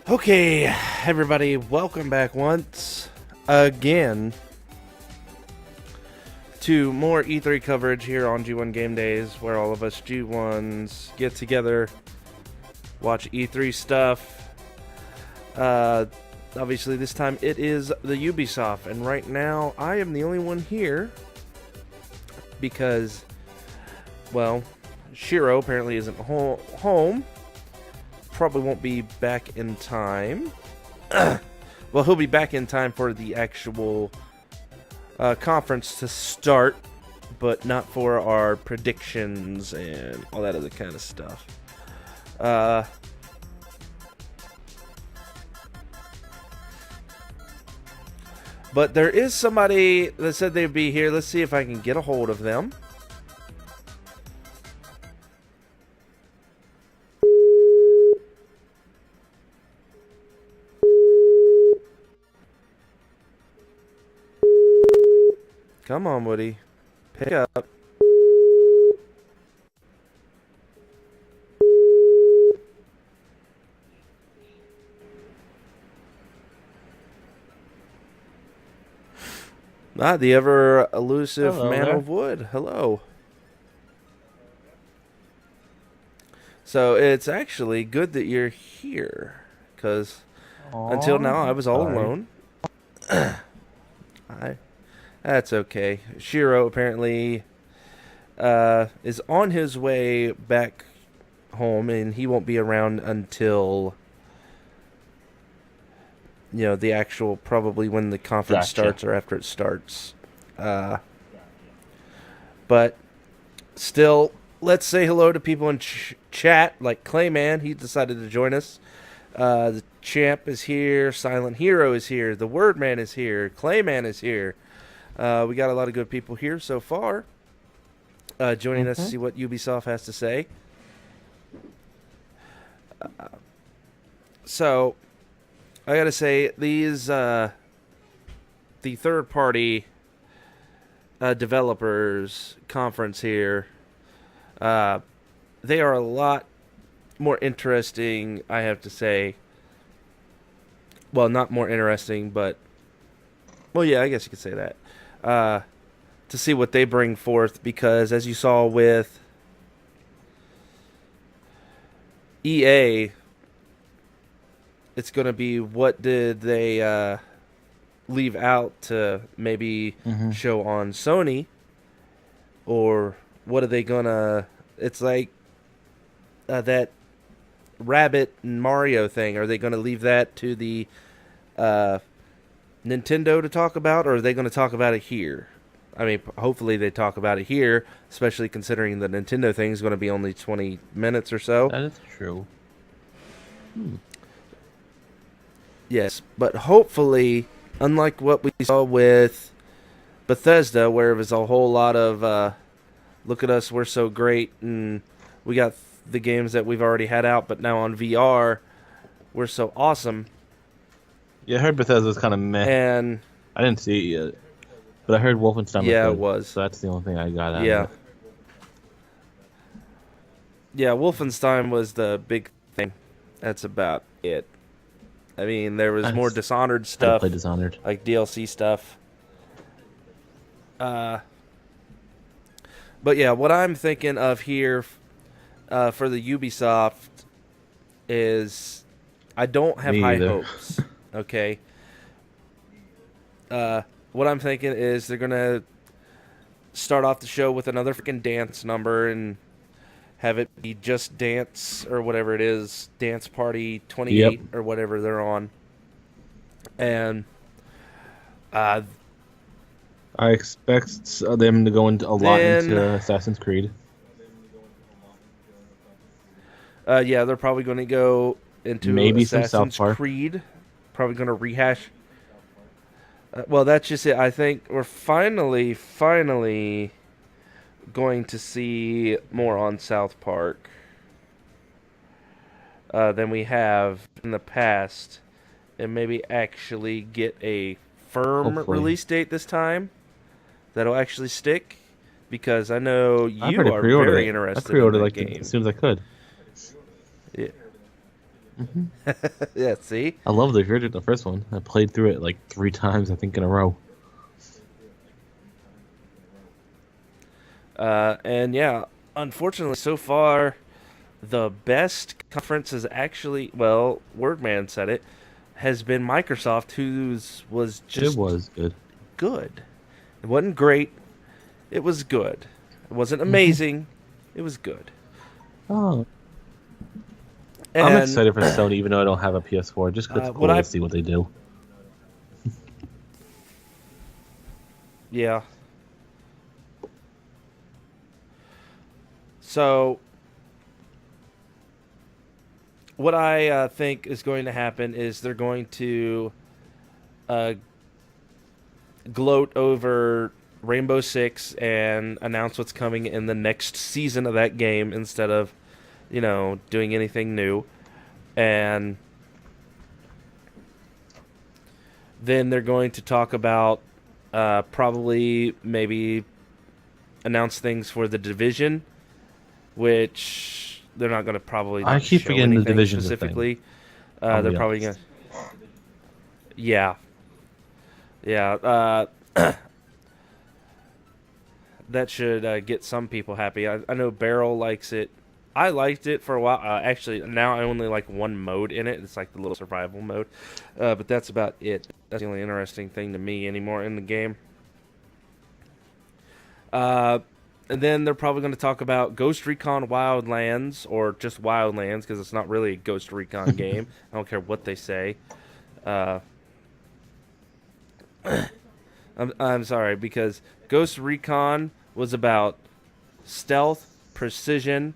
Okay, everybody, welcome back once again to more E3 coverage here on G1 Gamedays, where all of us G1s get together, watch E3 stuff. Obviously, this time it is the Ubisoft, and right now I am the only one here because, well, Shiro apparently isn't home. Probably won't be back in time. Well, he'll be back in time for the actual conference to start, but not for our predictions and all that other kind of stuff. But there is somebody that said they'd be here. Let's see if I can get a hold of them. Come on, Woody. Pick up. The ever elusive Hello man there. of wood. Hello. So it's actually good that you're here, because until now I was all alone. That's okay. Shiro apparently is on his way back home, and he won't be around until, you know, the actual, probably when the conference starts or after it starts. But still, let's say hello to people in chat, like Clayman. He decided to join us. The Champ is here. Silent Hero is here. The Wordman is here. Clayman is here. We got a lot of good people here so far, joining us to see what Ubisoft has to say. So, I gotta say, these the third-party developers conference here, they are a lot more interesting, I have to say. Well, not more interesting, but, well, yeah, I guess you could say that. To see what they bring forth, because as you saw with EA, it's going to be what did they leave out to maybe show on Sony, or what are they going to... It's like that Rabbit and Mario thing. Are they going to leave that to the Nintendo to talk about, or are they going to talk about it here? I mean, hopefully they talk about it here, especially considering the Nintendo thing is going to be only 20 minutes or so. That is true. Yes, but hopefully, unlike what we saw with Bethesda, where it was a whole lot of, look at us, we're so great, and we got the games that we've already had out, but now on VR, we're so awesome. Yeah, I heard Bethesda was kind of meh. And I didn't see it yet, but I heard Wolfenstein. Yeah, was it was. So that's the only thing I got out Yeah. of it. Yeah, Wolfenstein was the big thing. That's about it. I mean, there was more Dishonored I stuff, played Dishonored. like DLC stuff. But yeah, what I'm thinking of here for the Ubisoft is I don't have Me high either. hopes. Okay. What I'm thinking is they're gonna start off the show with another freaking dance number and have it be just dance or whatever it is, Dance Party 28 or whatever they're on. And I expect them to go into a lot into Assassin's Creed. Yeah, they're probably going to go into Maybe some Assassin's South Park. Creed. Probably going to rehash. Well, that's just it. I think we're finally going to see more on South Park than we have in the past, and maybe actually get a firm release date this time that'll actually stick. Because I know you are very interested in that game. As soon as I could. Yeah. Hmm. Yeah, see? I love the first one. I played through it like 3 times, I think, in a row. And yeah, unfortunately, so far, the best conference is actually, well, Wordman said it, has been Microsoft, whose was It just was good. good. It wasn't great, it was good. It wasn't Hmm. amazing, it was good. Oh, I'm And excited for Sony, even though I don't have a PS4, just 'cause it's what cool to I, see what they do. yeah. So, what I think is going to happen is they're going to uh, gloat over Rainbow Six and announce what's coming in the next season of that game instead of, doing anything new. And then they're going to talk about probably maybe announce things for the Division, which they're not going to probably I not keep show forgetting the anything Division's a thing. specifically. I'll They're be probably going honest. to. Yeah. Yeah. That should get some people happy. I know Barrel likes it. I liked it for a while. Actually, now I only like one mode in it. It's like the little survival mode. But that's about it. That's the only interesting thing to me anymore in the game. Uh, and then they're probably going to talk about Ghost Recon Wildlands, or just Wildlands, because it's not really a Ghost Recon game. I don't care what they say. Uh, I'm sorry, because Ghost Recon was about stealth, precision,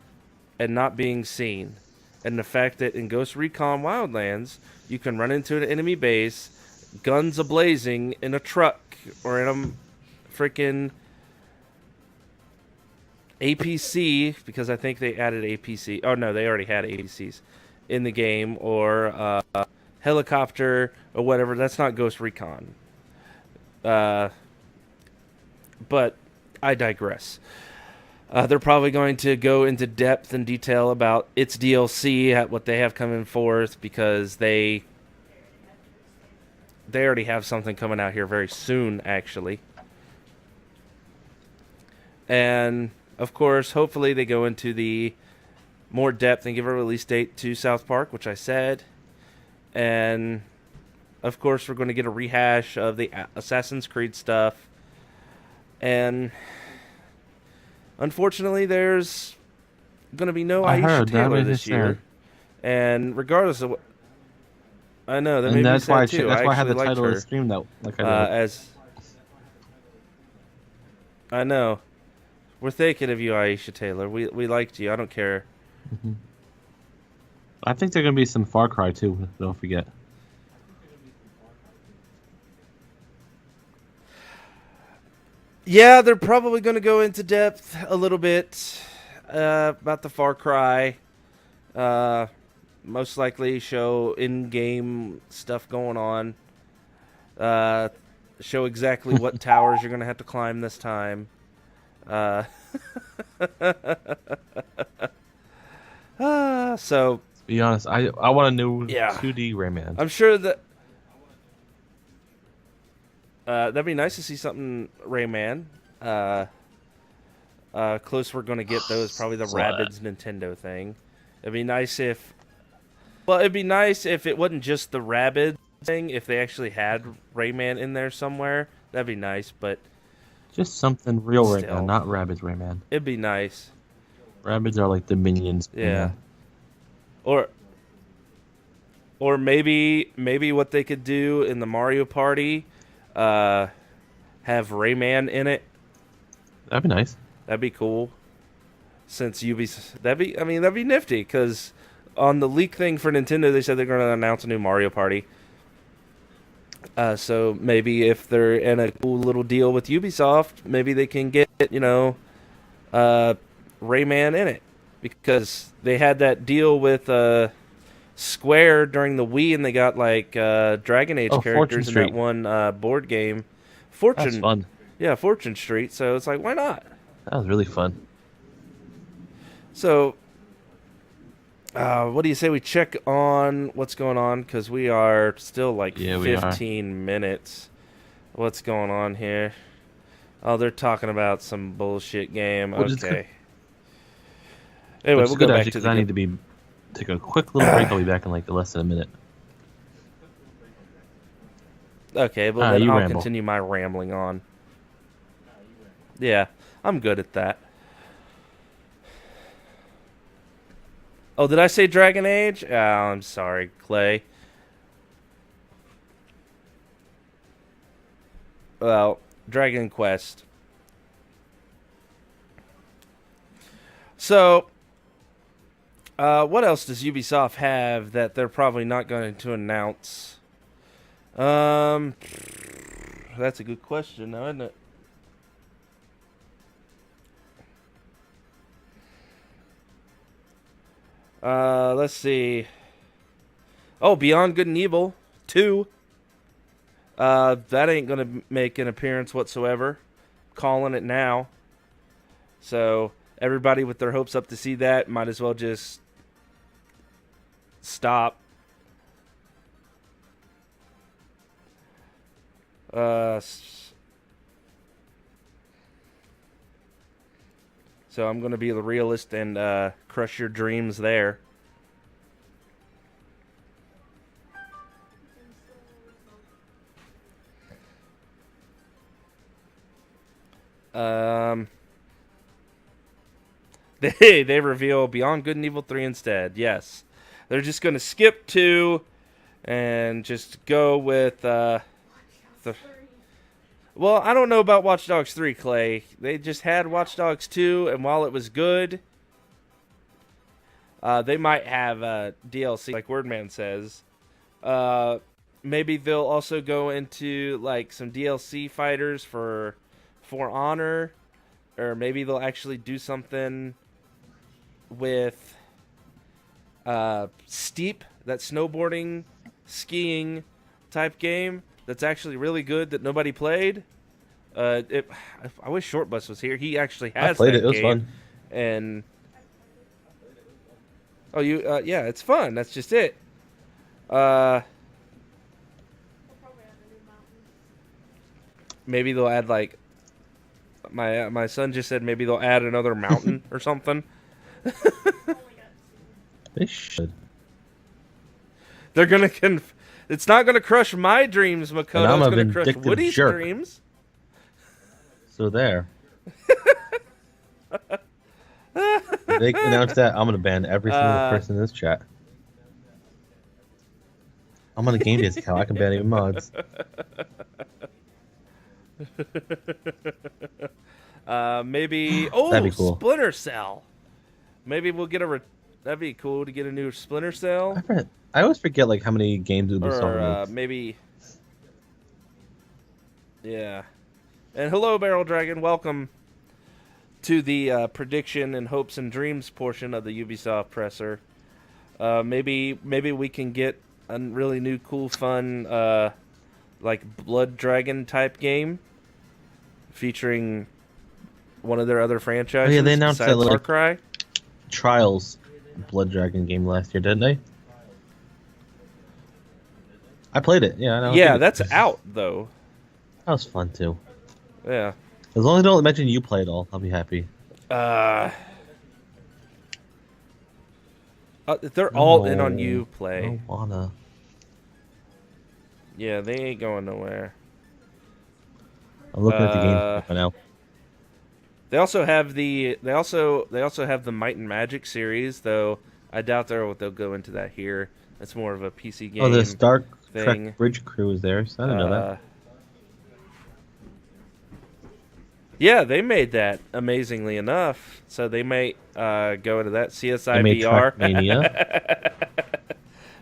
and not being seen. And the fact that in Ghost Recon Wildlands, you can run into an enemy base, guns ablazing in a truck or in a freaking APC, because I think they added APC. Oh, no, they already had APCs in the game, or helicopter or whatever. That's not Ghost Recon. Uh, but I digress. They're probably going to go into depth and detail about its DLC, at what they have coming forth, because they already have something coming out here very soon, actually. And of course, hopefully they go into the more depth and give a release date to South Park, which I said. And of course, we're going to get a rehash of the Assassin's Creed stuff. And unfortunately, there's going to be no I Aisha heard that Taylor made me this year. sad. And regardless of what, I know that And made me that's why sad too. that's I why I had actually the liked title of her the stream that like I did. as I know. We're thinking of you, Aisha Taylor. We liked you. I don't care. Hmm. I think there's gonna be some Far Cry too. Don't forget. Yeah, they're probably going to go into depth a little bit about the Far Cry. Uh, Most likely show in-game stuff going on. Show exactly what towers you're going to have to climb this time. Uh, so, To be honest, I want a new yeah. 2D Rayman. I'm sure that that'd be nice to see something Rayman. Close we're going to get those, probably the Rabbids Nintendo thing. It'd be nice if... Well, it'd be nice if it wasn't just the Rabbids thing, if they actually had Rayman in there somewhere. That'd be nice, but... Just something real Still. Rayman, not Rabbids Rayman. It'd be nice. Rabbids are like the minions. Yeah. Or maybe what they could do in the Mario Party, have Rayman in it. That'd be nice. That'd be cool. Since Ubisoft, that'd be nifty. Because on the leak thing for Nintendo, they said they're going to announce a new Mario Party. So maybe if they're in a cool little deal with Ubisoft, maybe they can get Rayman in it, because they had that deal with Square during the Wii, and they got like Dragon Age characters in that one board game. That's fun. Yeah, Fortune Street. So it's like, why not? That was really fun. So What do you say we check on what's going on? Because we are still like Yeah, we are. 15 minutes. What's going on here? Oh, they're talking about some bullshit game. Which is Okay. good. Anyway, Which we'll is go good back actually to because the I game. need to take a quick little break. I'll be back in like less than a minute. Okay, well then You I'll ramble. continue my rambling on. Yeah, I'm good at that. Oh, did I say Dragon Age? Oh, I'm sorry, Clay. Well, Dragon Quest. So, what else does Ubisoft have that they're probably not going to announce? That's a good question, now, isn't it? Let's see. Oh, Beyond Good and Evil 2. That ain't gonna make an appearance whatsoever. Calling it now. So everybody with their hopes up to see that might as well just stop. So I'm gonna be the realist and crush your dreams there. They reveal Beyond Good and Evil 3 instead. Yes, they're just gonna skip 2 and just go with the. Well, I don't know about Watch Dogs 3, Clay. They just had Watch Dogs 2, and while it was good, they might have DLC, like Wordman says. Maybe they'll also go into like some DLC fighters for Honor, or maybe they'll actually do something with Steep, that snowboarding, skiing type game that's actually really good that nobody played. I wish Short Bus was here. He actually has I played that it. It was game. fun. And yeah, it's fun. That's just it. Maybe they'll add like my son just said maybe they'll add another mountain or something. They should. They're gonna it's not gonna crush my dreams, Makoto. And I'm It's a gonna crush vindictive Woody's jerk. dreams. So there. If they announce that, I'm gonna ban every single person in this chat. I'm on a Gamedays account. I can ban even mods. Maybe That'd be cool. Splinter Cell. Maybe we'll get that'd be cool to get a new Splinter Cell. I always forget like how many games Ubisoft Or makes. maybe, yeah. And hello, Barrel Dragon. Welcome to the prediction and hopes and dreams portion of the Ubisoft presser. Maybe we can get a really new, cool, fun, like Blood Dragon type game featuring one of their other franchises. Oh, yeah, they announced besides that, Far like, Cry. Trials Blood Dragon game last year, didn't they? I played it. Yeah, I know. Yeah, that's out though. That was fun too. Yeah. As long as they don't mention you play it all, I'll be happy. They're all in on you play. I don't wanna. Yeah, they ain't going nowhere. I'm looking at the game right now. They also have the Might and Magic series, though I doubt they'll go into that here. It's more of a PC game. Oh, the Star thing. Trek Bridge Crew is there. So I didn't know that. Yeah, they made that amazingly enough. So they might go into that CSI They made VR.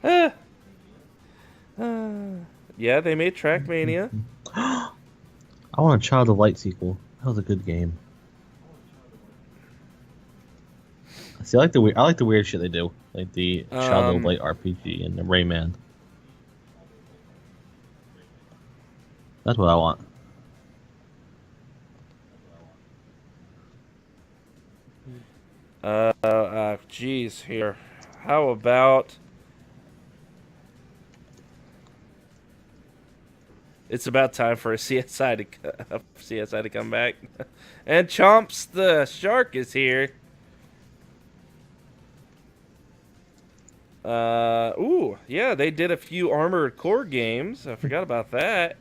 Trackmania. Yeah, they made Trackmania. I want a Child of Light sequel. That was a good game. See, I like the weird shit they do, like the Child of Light RPG and the Rayman. That's what I want. Geez, here. How about... It's about time for a CSI to come back. And Chomps the Shark is here. Ooh, yeah, they did a few Armored Core games. I forgot about that.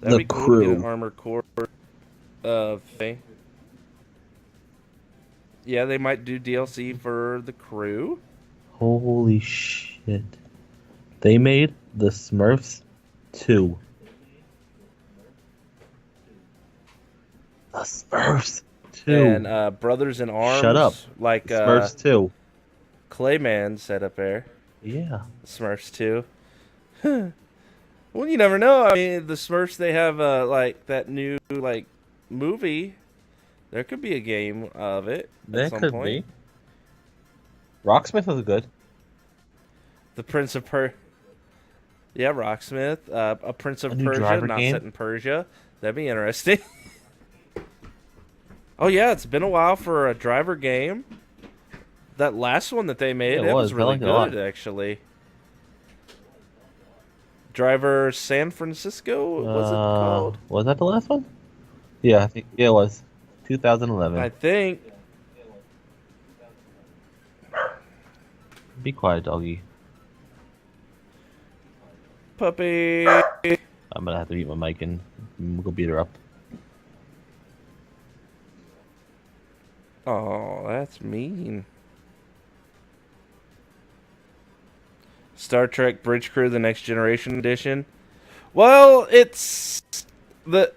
That'd be cool to get an Armored Core thing. Yeah, they might do DLC for the crew. Holy shit. They made the Smurfs 2. The Smurfs 2. And Brothers in Arms. Shut up. Like Smurfs 2. Clayman set up there. Yeah. Smurfs 2. Well, you never know. I mean, the Smurfs, they have like that new like movie. There could be a game of it at some point. Be. Rocksmith was good. The Prince of Yeah, Rocksmith. A Prince of Persia, not set in Persia. That'd be interesting. Oh yeah, it's been a while for a driver game. That last one that they made, it was really good, actually. Driver San Francisco, was it called? Was that the last one? Yeah, I think it was. 2011. I think. Be quiet, doggy. Puppy. I'm gonna have to mute my mic and go beat her up. Oh, that's mean. Star Trek Bridge Crew: The Next Generation Edition. Well, it's the.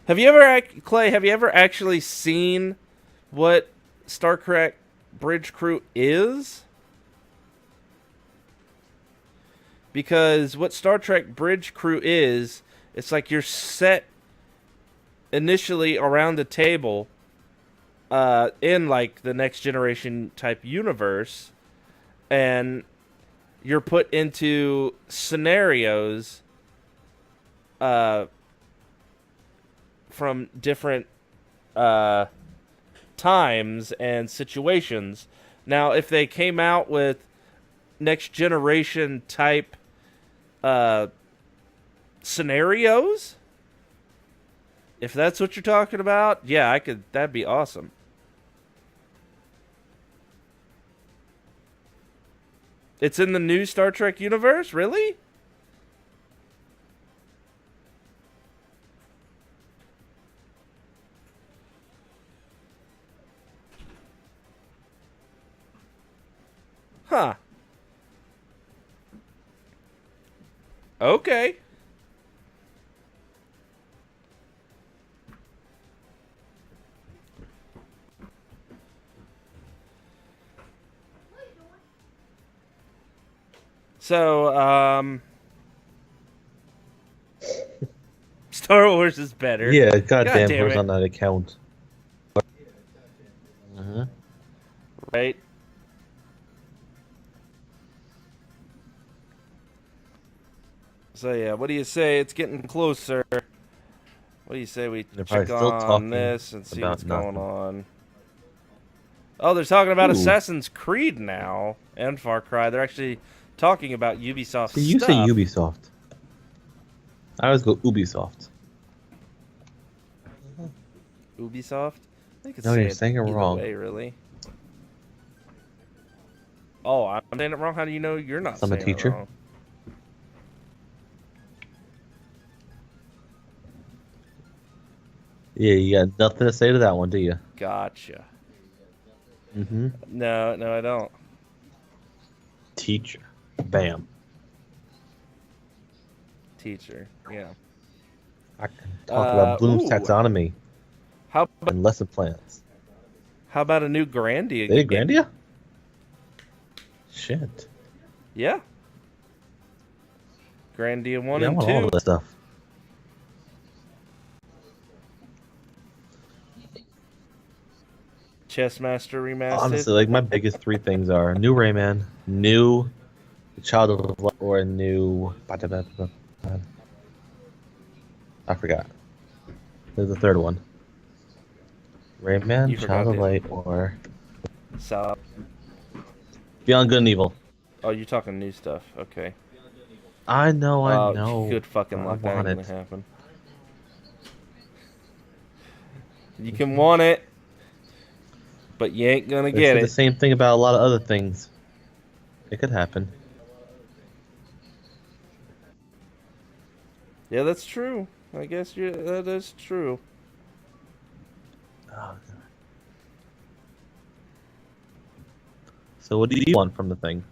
Have you ever, Clay? Have you ever actually seen what Star Trek Bridge Crew is? Because what Star Trek Bridge Crew is, it's like you're set initially around a table in like the Next Generation type universe, and you're put into scenarios from different times and situations. Now, if they came out with Next Generation type scenarios, if that's what you're talking about, yeah, that'd be awesome. It's in the new Star Trek universe? Really? Huh. Okay. So, Star Wars is better. Yeah, goddamn who's on that account. Right. So yeah, what do you say? It's getting closer. What do you say we check on this and see what's going on? Oh, they're talking about Assassin's Creed now and Far Cry. They're actually talking about Ubisoft stuff. You say Ubisoft. I always go Ubisoft. Ubisoft? I think no, you're saying it wrong. Way, really. Oh, I'm saying it wrong? How do you know you're not saying it wrong? I'm a teacher. Yeah, you got nothing to say to that one, do you? Gotcha. Mm-hmm. No, I don't. Teacher. Bam. Teacher, yeah. I can talk about Bloom's taxonomy and lesson plans. How about a new Grandia? They did Grandia? Shit. Yeah. Grandia 1 and 2. I want all this stuff. Chessmaster Remastered. Honestly, like my biggest three things are new Rayman, new Child of Light, or a new. I forgot. There's the third one. Rayman, Child of Light, or So, Beyond Good and Evil. oh, you're talking new stuff. Okay. I know, Good but fucking I luck. That ain't want gonna it. happen. You can want it, but you ain't gonna They get said the it. same thing about a lot of other things. It could happen. Yeah, that's true. I guess that is true. Oh, God. So what do you want from the thing?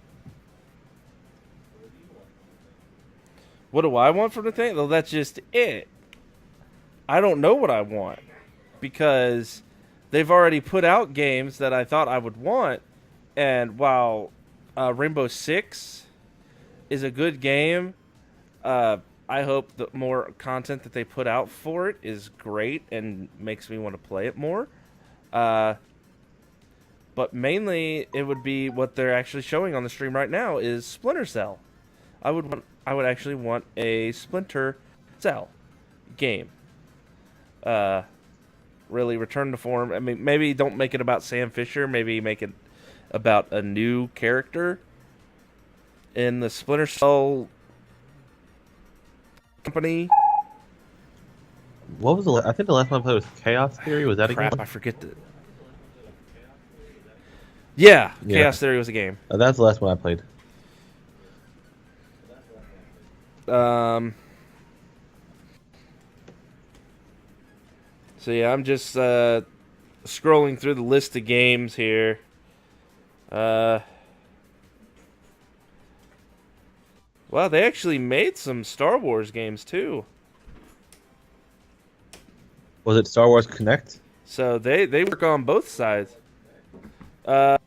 What do I want from the thing? Well, that's just it. I don't know what I want because they've already put out games that I thought I would want, and while Rainbow Six is a good game, uh, I hope the more content that they put out for it is great and makes me want to play it more. Uh, but mainly, it would be what they're actually showing on the stream right now is Splinter Cell. I would actually want a Splinter Cell game. Uh, really return to form. I mean, maybe don't make it about Sam Fisher. Maybe make it about a new character in the Splinter Cell company. What was I think the last one I played was Chaos Theory. Was that a Crap, game? I forget that. Yeah, Yeah. Chaos Theory was a game. That's the last one I played. So yeah, I'm just scrolling through the list of games here. Wow, they actually made some Star Wars games too. Was it Star Wars Connect? So they work on both sides. No,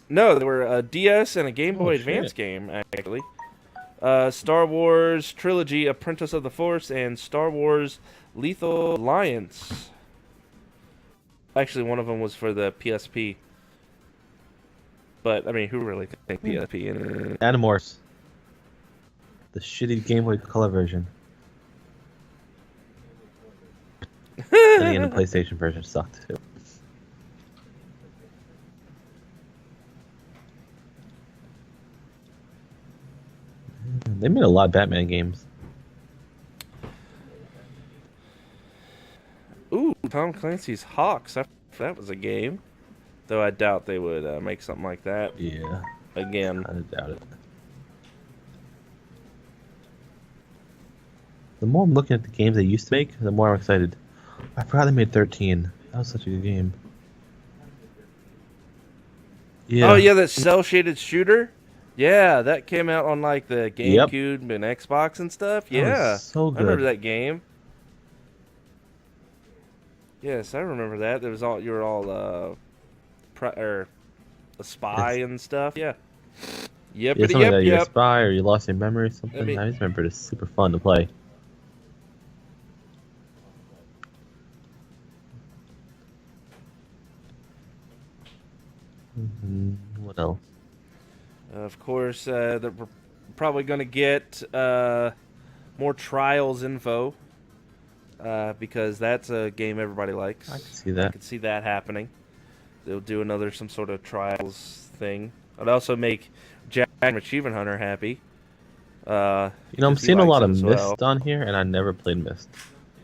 they were a DS and a Game Boy Advance game, actually. Star Wars Trilogy, Apprentice of the Force, and Star Wars Lethal Alliance. Actually, one of them was for the PSP. But, I mean, who really can take PSP? Animorphs. The shitty Game Boy Color version. And again, the PlayStation version sucked too. They made a lot of Batman games. Ooh, Tom Clancy's Hawks. That was a game. Though I doubt they would make something like that. Yeah. Again. I doubt it. The more I'm looking at the games they used to make, the more I'm excited. I forgot they made 13. That was such a good game. Yeah. Oh, yeah, that cel-shaded shooter? Yeah, that came out on, like, the GameCube and Xbox and stuff. That Yeah, was so good. I remember that game. Yes, I remember that. There was you were all a spy and stuff. Yeah. Yeah, something like that. You're a spy or you lost your memory or something. I just remember it's super fun to play. What else? Of course, we're probably going to get more Trials info because that's a game everybody likes. I can see that. I can see that happening. They'll do some sort of Trials thing. It'd also make Jack from Achievement Hunter happy. I'm seeing a lot of Myst on here, and I never played Myst,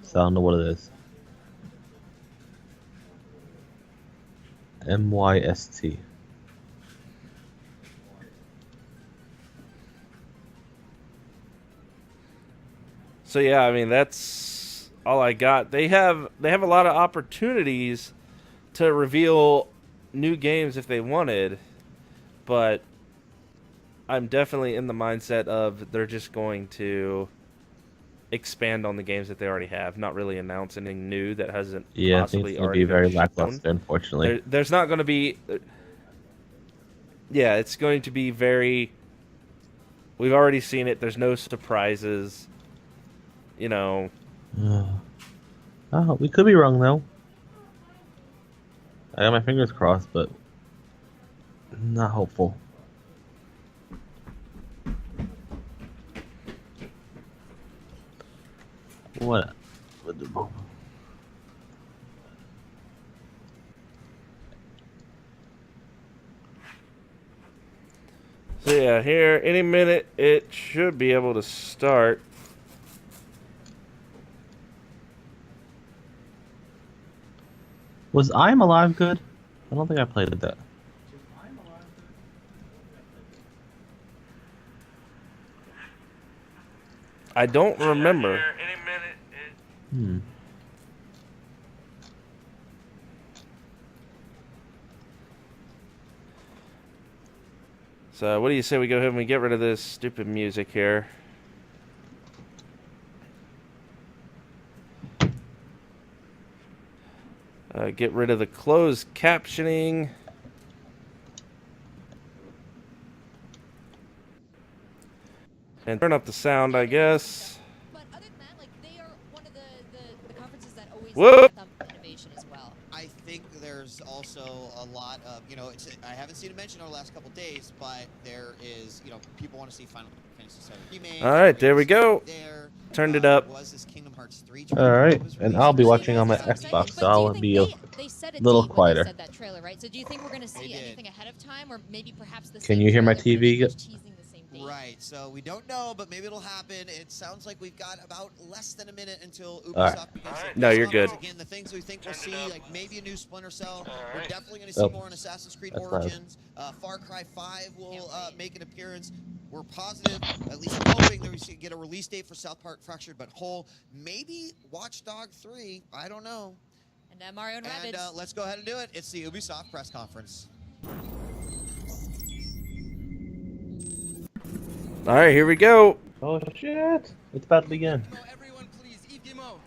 so I don't know what it is. MYST. So yeah, I mean that's all I got. They have a lot of opportunities to reveal new games if they wanted, but I'm definitely in the mindset of they're just going to expand on the games that they already have, not really announce anything new that hasn't possibly I think it's going to be very lackluster, unfortunately. There's not going to be... Yeah, it's going to be very... We've already seen it. There's no surprises. You know... Oh, we could be wrong, though. I got my fingers crossed, but not hopeful. What? So yeah, here any minute it should be able to start. Was I'm Alive good? I don't think I played it that. I don't remember. So what do you say we go ahead and we get rid of this stupid music here? Get rid of the closed captioning. And turn up the sound, I guess. But other than that, like, they are one of the conferences that always Whoop. up innovation as well. I think there's also a lot of, you know, I haven't seen it mentioned over the last couple of days, but there is, you know, people want to see Final Fantasy VII remake. All right, there we go. Turned it up. Was this Kingdom Hearts 3 All right, and I'll be watching on my Xbox, so I'll be a little quieter. Said that trailer, right? So do you think we're going to see anything ahead of time, or maybe perhaps the Can you hear my TV? Right, so we don't know, but maybe it'll happen. It sounds like we've got about less than a minute until Ubisoft begins. No, you're good. Again, the things we think we'll see, like maybe a new Splinter Cell. We're definitely going to see more on Assassin's Creed Origins. Far Cry 5 will make an appearance. We're positive, at least hoping that we should get a release date for South Park Fractured But Whole. Maybe Watch Dogs 3. I don't know. And Mario and Rabbids. Let's go ahead and do it. It's the Ubisoft press conference. All right, here we go. Oh shit! It's about to begin. Everyone, please, Demo.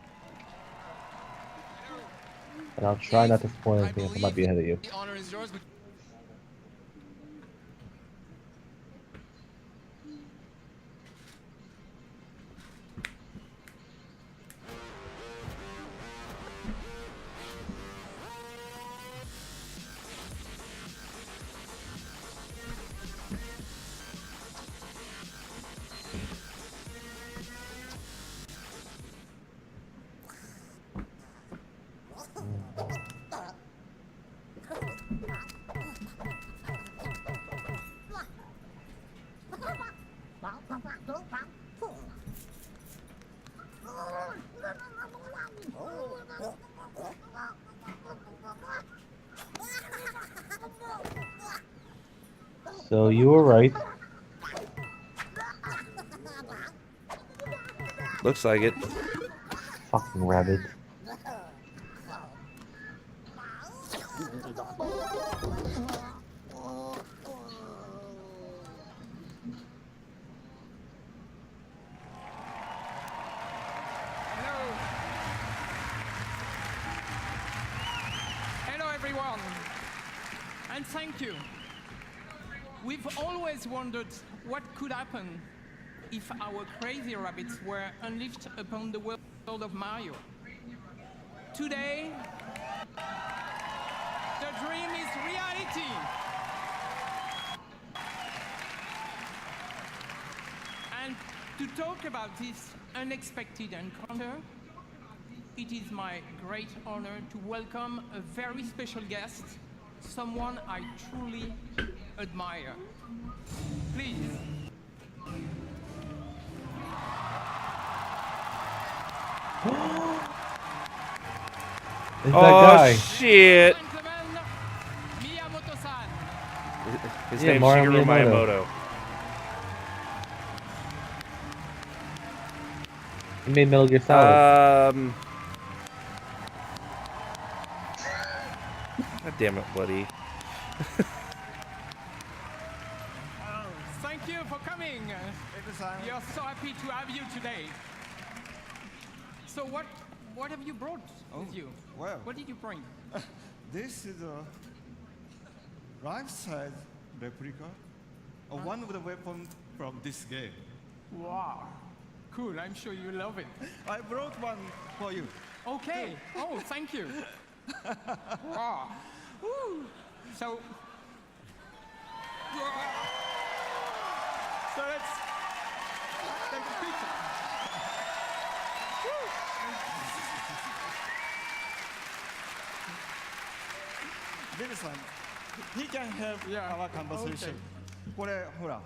And I'll try not to spoil anything if I might be ahead of you. The honor is yours. So you were right. Looks like it. Fucking rabbit. Hello everyone, and thank you. We've always wondered what could happen if our crazy rabbits were unleashed upon the world of Mario. Today, the dream is reality. And to talk about this unexpected encounter, it is my great honor to welcome a very special guest, someone I truly admire. Please. It's that guy. Shit. Gentlemen, Miyamoto-san. His Yeah, name's Mario Shigeru Miyamoto. Miyamoto. He made Metal Gear Solid. God damn it, buddy. Thank you for coming. We are so happy to have you today. So what have you brought with you? Well, What did you bring? this is a life-size replica of one of the weapons from this game. Wow. Cool, I'm sure you love it. I brought one for you. Okay. Oh, thank you. Wow. Woo. So let's take a picture. Bill-san, he can help Yeah, our conversation. これほら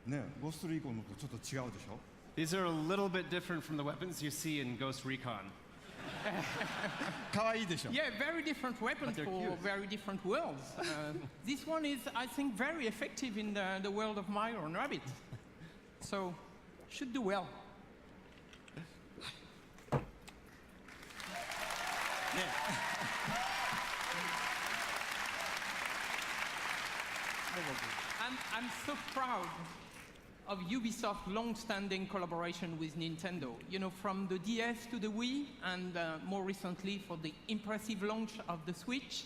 ね、ゴーストリーコンのとちょっと違うでしょ。 These are a little bit different from the weapons you see in Ghost Recon. 可愛いでしょ。 Yeah, very different weapons But they're for cute. very different worlds. This one is, I think, very effective in the world of Mario and Rabbit. So, should do well. I'm so proud of Ubisoft's long-standing collaboration with Nintendo. You know, from the DS to the Wii, and more recently for the impressive launch of the Switch.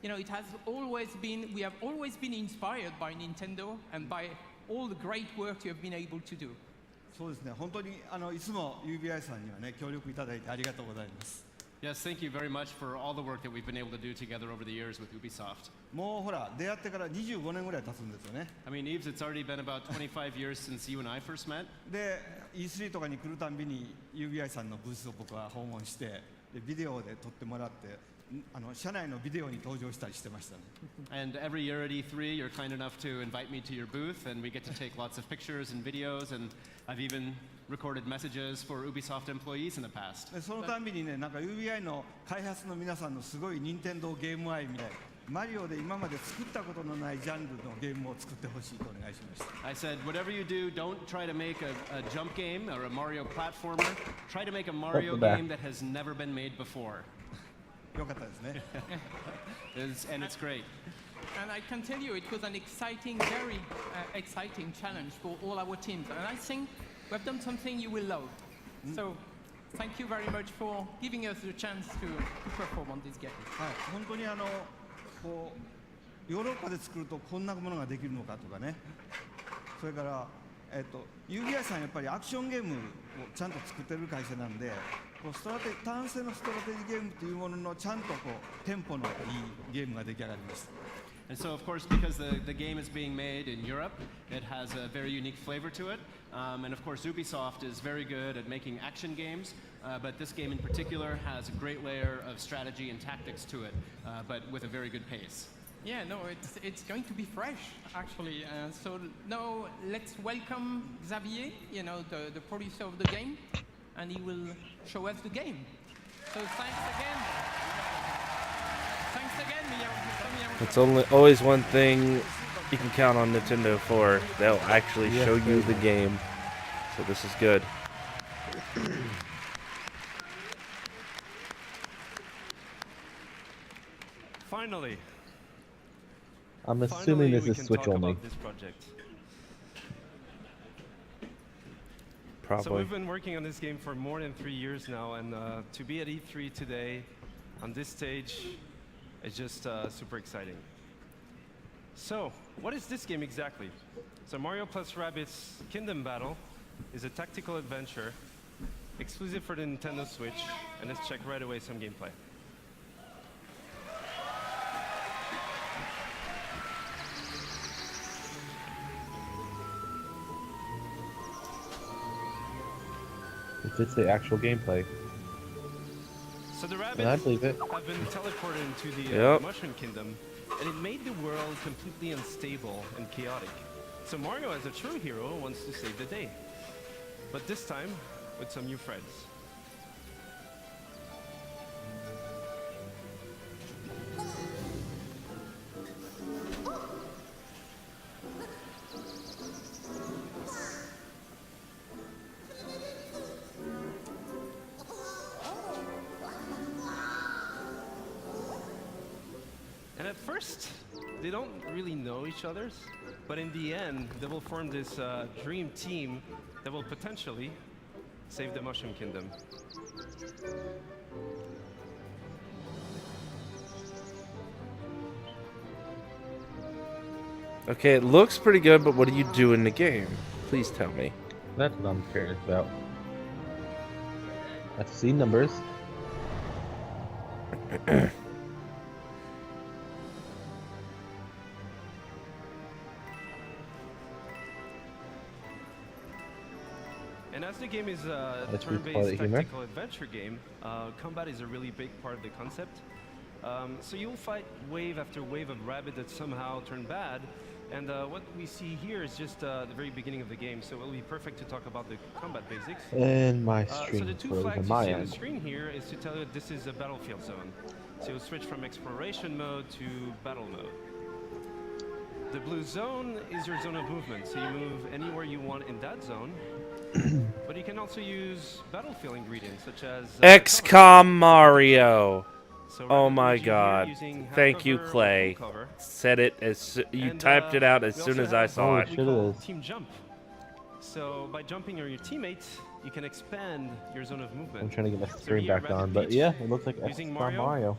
You know, it has always been, we have always been inspired by Nintendo and by all the great work you have been able to do. そうですね。本当にいつも UBI さんにはね協力いただいてありがとうございます。 Yes, thank you very much for all the work that we've been able to do together over the years with Ubisoft. もうほら出会ってから25年ぐらい経つんですよね。 I mean, Eves, it's already been about 25 years since you and I first met. で E3 とかに来るたんびに UBI さんのブースを僕は訪問してでビデオで撮ってもらって社内のビデオに登場したりしてましたね。 And every year at E3, you're kind enough to invite me to your booth, and we get to take lots of pictures and videos, and I've even recorded messages for Ubisoft employees in the past. でそのたんびにねなんか UBI の開発の皆さんのすごい任天堂ゲーム愛みたいなマリオで今まで作ったことのないジャンルのゲームを作ってほしいとお願いしました。 I said, whatever you do, don't try to make a jump game or a Mario platformer. Try to make a Mario game that has never been made before. よかったですね。And it's great. And I can tell you, it was an exciting, very exciting challenge for all our teams. And I think we've done something you will love. So, thank you very much for giving us the chance to perform on this game. はい、本当にこうヨーロッパで作るとこんなものができるのかとかね。それからUBI さんやっぱりアクションゲームをちゃんと作ってる会社なんで。こう単性のストラテジーゲームというもののちゃんとこうテンポのいいゲームが出来上がりました。 And so, of course, because the game is being made in Europe, it has a very unique flavor to it. And of course, Ubisoft is very good at making action games, but this game in particular has a great layer of strategy and tactics to it, but with a very good pace. Yeah, no, it's going to be fresh, actually. So now let's welcome Xavier, you know, the producer of the game, and he will show us the game. So thanks again. Thanks again, Miyamoto. It's always one thing you can count on Nintendo for. They'll actually show you the game. So this is good. Finally. I'm assuming this is Switch only. This project. Probably. So we've been working on this game for more than 3 years now, and to be at E3 today, on this stage, is just super exciting. So, what is this game exactly? So Mario plus Rabbids Kingdom Battle is a tactical adventure exclusive for the Nintendo Switch, and let's check right away some gameplay. If it's the actual gameplay. So the And I rabbits believe it. have been teleported into the Yep. Mushroom Kingdom, and it made the world completely unstable and chaotic. So Mario, as a true hero, wants to save the day. But this time, with some new friends. And at first, they don't really know each other, but in the end, they will form this dream team that will potentially save the Mushroom Kingdom. Okay, it looks pretty good, but what do you do in the game? Please tell me. That's what I'm curious about. Let's see numbers. And as the game is a Let's turn-based recall it, Humor. tactical adventure game, combat is a really big part of the concept. So you'll fight wave after wave of rabbit that somehow turn bad, And what we see here is just the very beginning of the game, so it will be perfect to talk about the combat basics. And my So stream the two froze flags on you my see on the end. screen here is to tell you this is a battlefield zone. So you'll switch from exploration mode to battle mode. The blue zone is your zone of movement, so you move anywhere you want in that zone. But you can also use battlefield ingredients such as XCOM Mario. So Oh Rabbit my Luigi here God. using half Thank you, cover or Clay. full cover. Said it as you And, typed it out as we soon also as I have saw what it. we Shit, it call is. team jump. So by jumping on your teammates, you can expand your zone of movement. I'm trying to get my So stream here, back Rabbit on, but Peach, yeah, it looks like using XCOM Mario.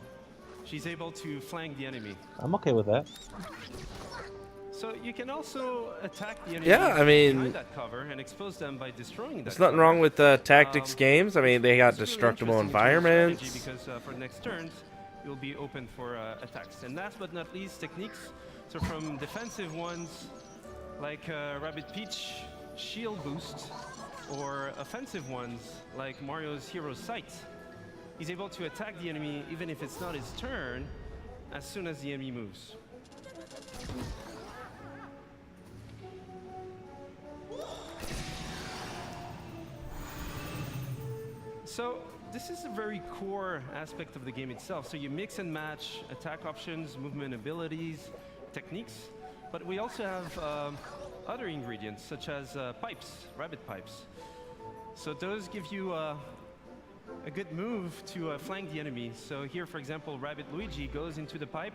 she's able to flank the enemy. I'm okay with that. So you can also attack the enemy Yeah, I mean, behind that cover and expose them by destroying that There's nothing cover. wrong with tactics games. I mean, they got It's really destructible interesting in terms of strategy environments. because for the next turns, you'll be open for attacks. And last but not least, techniques. So from defensive ones, like Rabbit Peach shield boost, or offensive ones, like Mario's Hero Sight. He's able to attack the enemy even if it's not his turn, as soon as the enemy moves. So this is a very core aspect of the game itself. So you mix and match attack options, movement abilities, techniques, but we also have other ingredients such as pipes, rabbit pipes. So those give you a good move to flank the enemy. So here, for example, Rabbit Luigi goes into the pipe,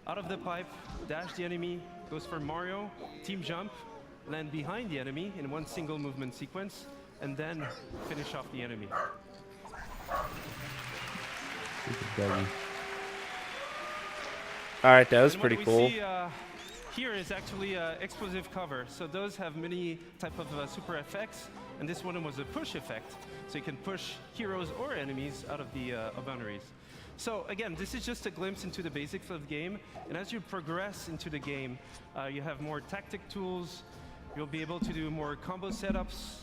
out of the pipe, dash the enemy, goes for Mario, team jump, land behind the enemy in one single movement sequence, and then finish off the enemy. All right, that was And pretty what cool. we see here is actually explosive cover. So those have many type of super effects, and this one was a push effect. So you can push heroes or enemies out of the boundaries. So again, this is just a glimpse into the basics of the game. And as you progress into the game, you have more tactic tools. You'll be able to do more combo setups.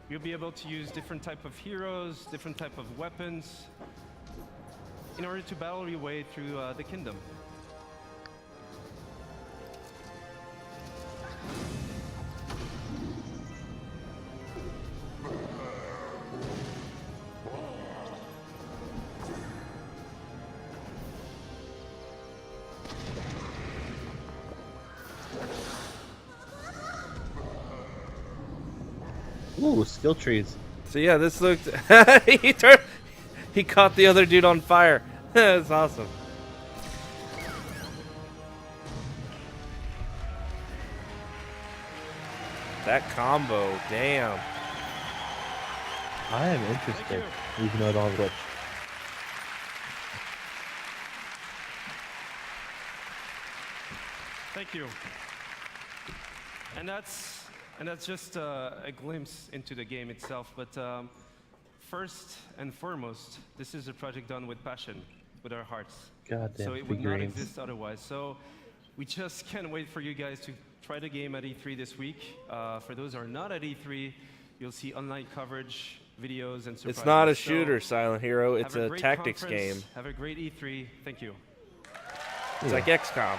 You'll be able to use different type of heroes, different type of weapons, in order to battle your way through the kingdom. Ooh, skill trees. So yeah, this looked. He caught the other dude on fire. That's awesome. That combo, damn. I am interested, even though I don't have glitch. Thank you. And that's just a glimpse into the game itself. But first and foremost, this is a project done with passion, with our hearts. Goddamn So it would not figurines. exist otherwise. So we just can't wait for you guys to try the game at E3 this week. For those who are not at E3, you'll see online coverage, videos, and surprises. It's not a So shooter, Silent Hero. It's have a great tactics conference. game. Have a great E3. Thank you. It's like XCOM.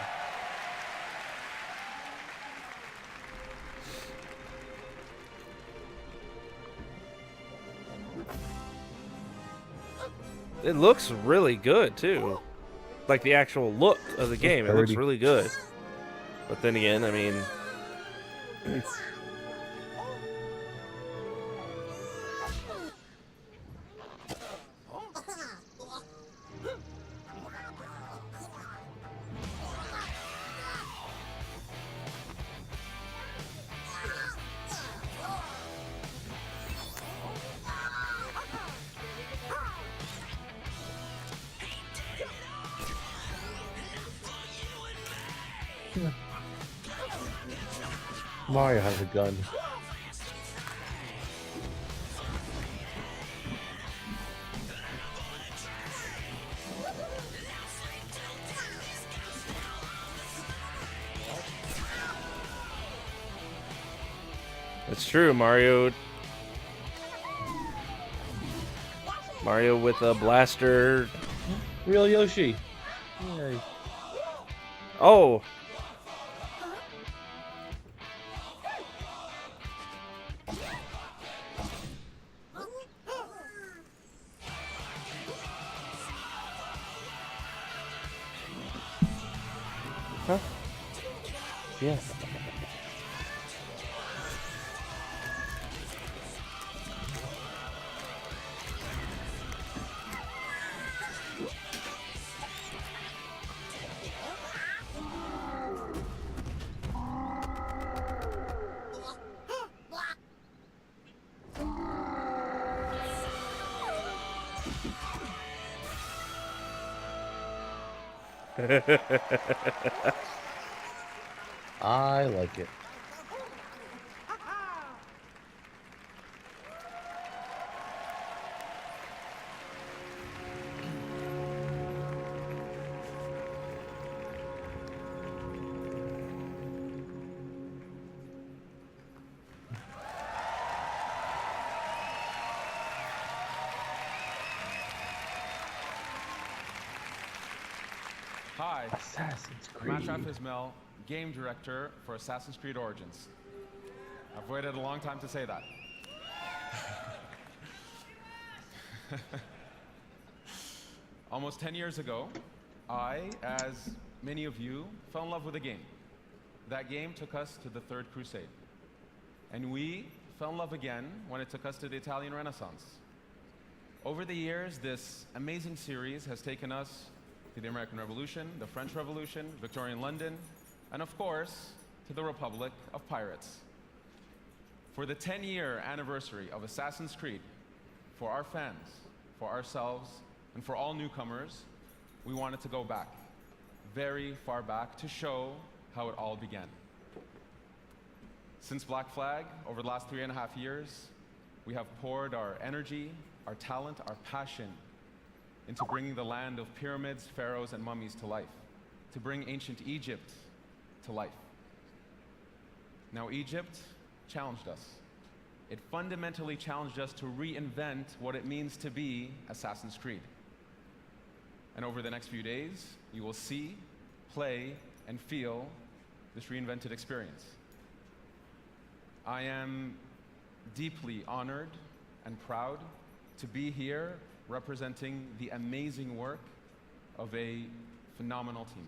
It looks really good too. Like the actual look of the game, it looks dirty. really good. But then again, I mean, Mario has a gun. it's true. Mario with a blaster. Real Yoshi. Yay. Oh, Yeah. I like it. Hi, Assassin's I'm Creed. Ashraf Ismail, Game Director for Assassin's Creed Origins. I've waited a long time to say that. Almost 10 years ago, I, as many of you, fell in love with a game. That game took us to the Third Crusade. And we fell in love again when it took us to the Italian Renaissance. Over the years, this amazing series has taken us to the American Revolution, the French Revolution, Victorian London, and of course, to the Republic of Pirates. For the 10-year anniversary of Assassin's Creed, for our fans, for ourselves, and for all newcomers, we wanted to go back, very far back, to show how it all began. Since Black Flag, over the last 3.5 years, we have poured our energy, our talent, our passion into bringing the land of pyramids, pharaohs, and mummies to life, to bring ancient Egypt to life. Now, Egypt challenged us. It fundamentally challenged us to reinvent what it means to be Assassin's Creed. And over the next few days, you will see, play, and feel this reinvented experience. I am deeply honored and proud to be here representing the amazing work of a phenomenal team,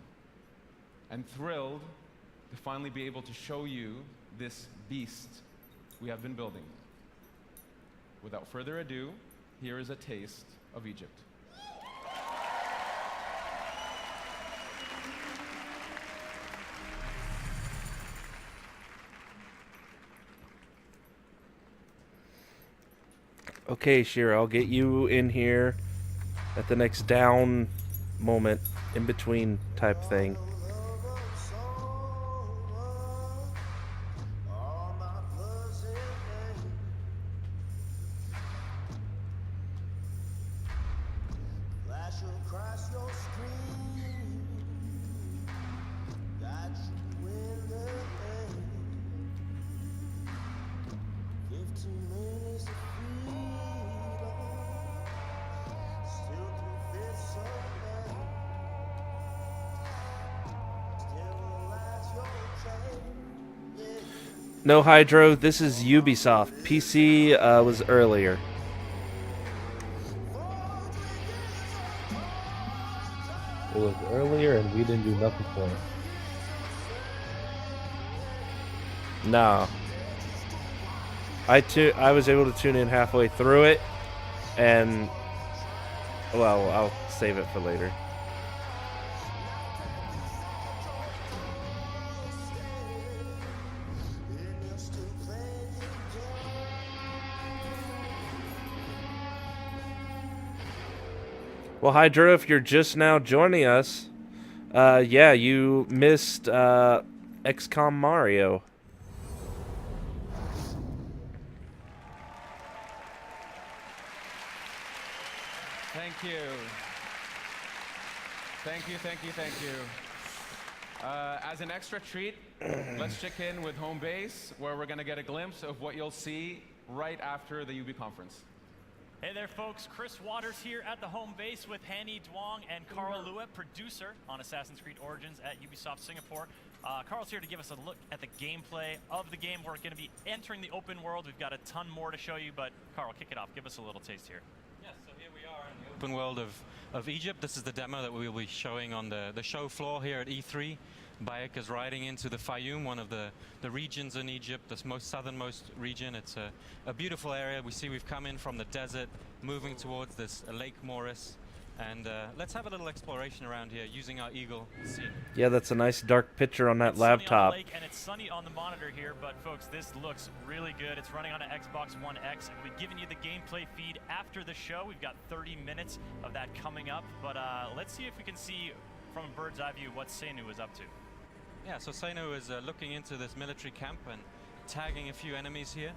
and thrilled to finally be able to show you this beast we have been building. Without further ado, here is a taste of Egypt. Okay, Shira, I'll get you in here at the next down moment, in between type thing. No, Hydro, this is Ubisoft. PC was earlier. It was earlier and we didn't do nothing for it. No. I was able to tune in halfway through it, and, well, I'll save it for later. Well, Hydro, if you're just now joining us, yeah, you missed XCOM Mario. Thank you. Thank you, thank you, thank you. As an extra treat, let's check in with home base, where we're going to get a glimpse of what you'll see right after the UB conference. Hey there, folks. Chris Waters here at the home base with Hanny Duong and Carl Lua, producer on Assassin's Creed Origins at Ubisoft Singapore. Carl's here to give us a look at the gameplay of the game. We're going to be entering the open world. We've got a ton more to show you, but Carl, kick it off. Give us a little taste here. Yes, so here we are in the open world of Egypt. This is the demo that we will be showing on the show floor here at E3. Bayek is riding into the Fayoum, one of the regions in Egypt, the most southernmost region. It's a beautiful area. We see we've come in from the desert, moving towards this Lake Morris. And let's have a little exploration around here using our Eagle scene. Yeah, that's a nice dark picture on that it's laptop. Sunny on the lake and it's sunny on the monitor here, but folks, this looks really good. It's running on an Xbox One X, and we've given you the gameplay feed after the show. We've got 30 minutes of that coming up, but let's see if we can see from a bird's eye view what Seinu is up to. Yeah, so Seinu is looking into this military camp and tagging a few enemies here.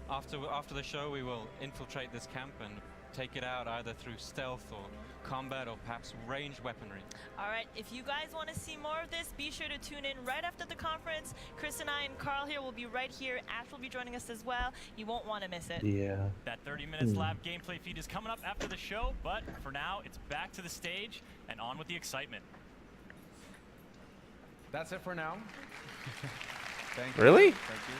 After the show, we will infiltrate this camp and take it out either through stealth or combat or perhaps ranged weaponry. All right, if you guys want to see more of this, be sure to tune in right after the conference. Chris and I and Carl here will be right here. Ash will be joining us as well. You won't want to miss it. Yeah. That 30 minutes lab gameplay feed is coming up after the show, but for now, it's back to the stage and on with the excitement. That's it for now. Thank you. Really? Thank you.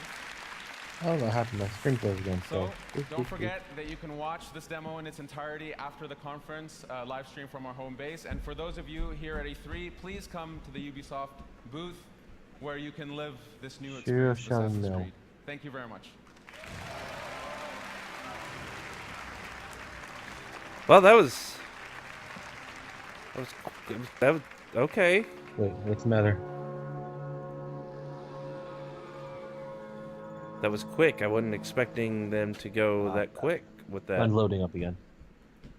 I don't know what happened. My screen closed again. So don't forget that you can watch this demo in its entirety after the conference live stream from our home base. And for those of you here at E3, please come to the Ubisoft booth where you can live this new experience with Assassin's Creed. Thank you very much. Well, that was okay. Wait, what's the matter? That was quick. I wasn't expecting them to go that quick with that. I'm loading up again.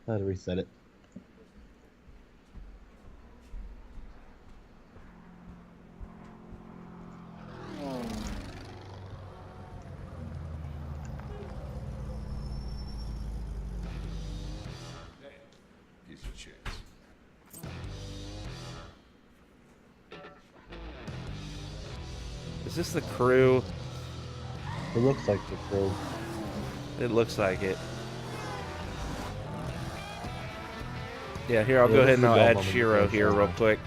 I had to reset it. Here's your chance. Is this the crew? It looks like the crew. It looks like it. Yeah, here, I'll go ahead and I'll add Shiro here real quick.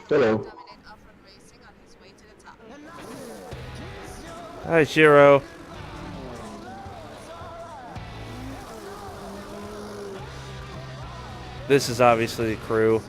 Hello. Hi, Shiro. This is obviously the crew.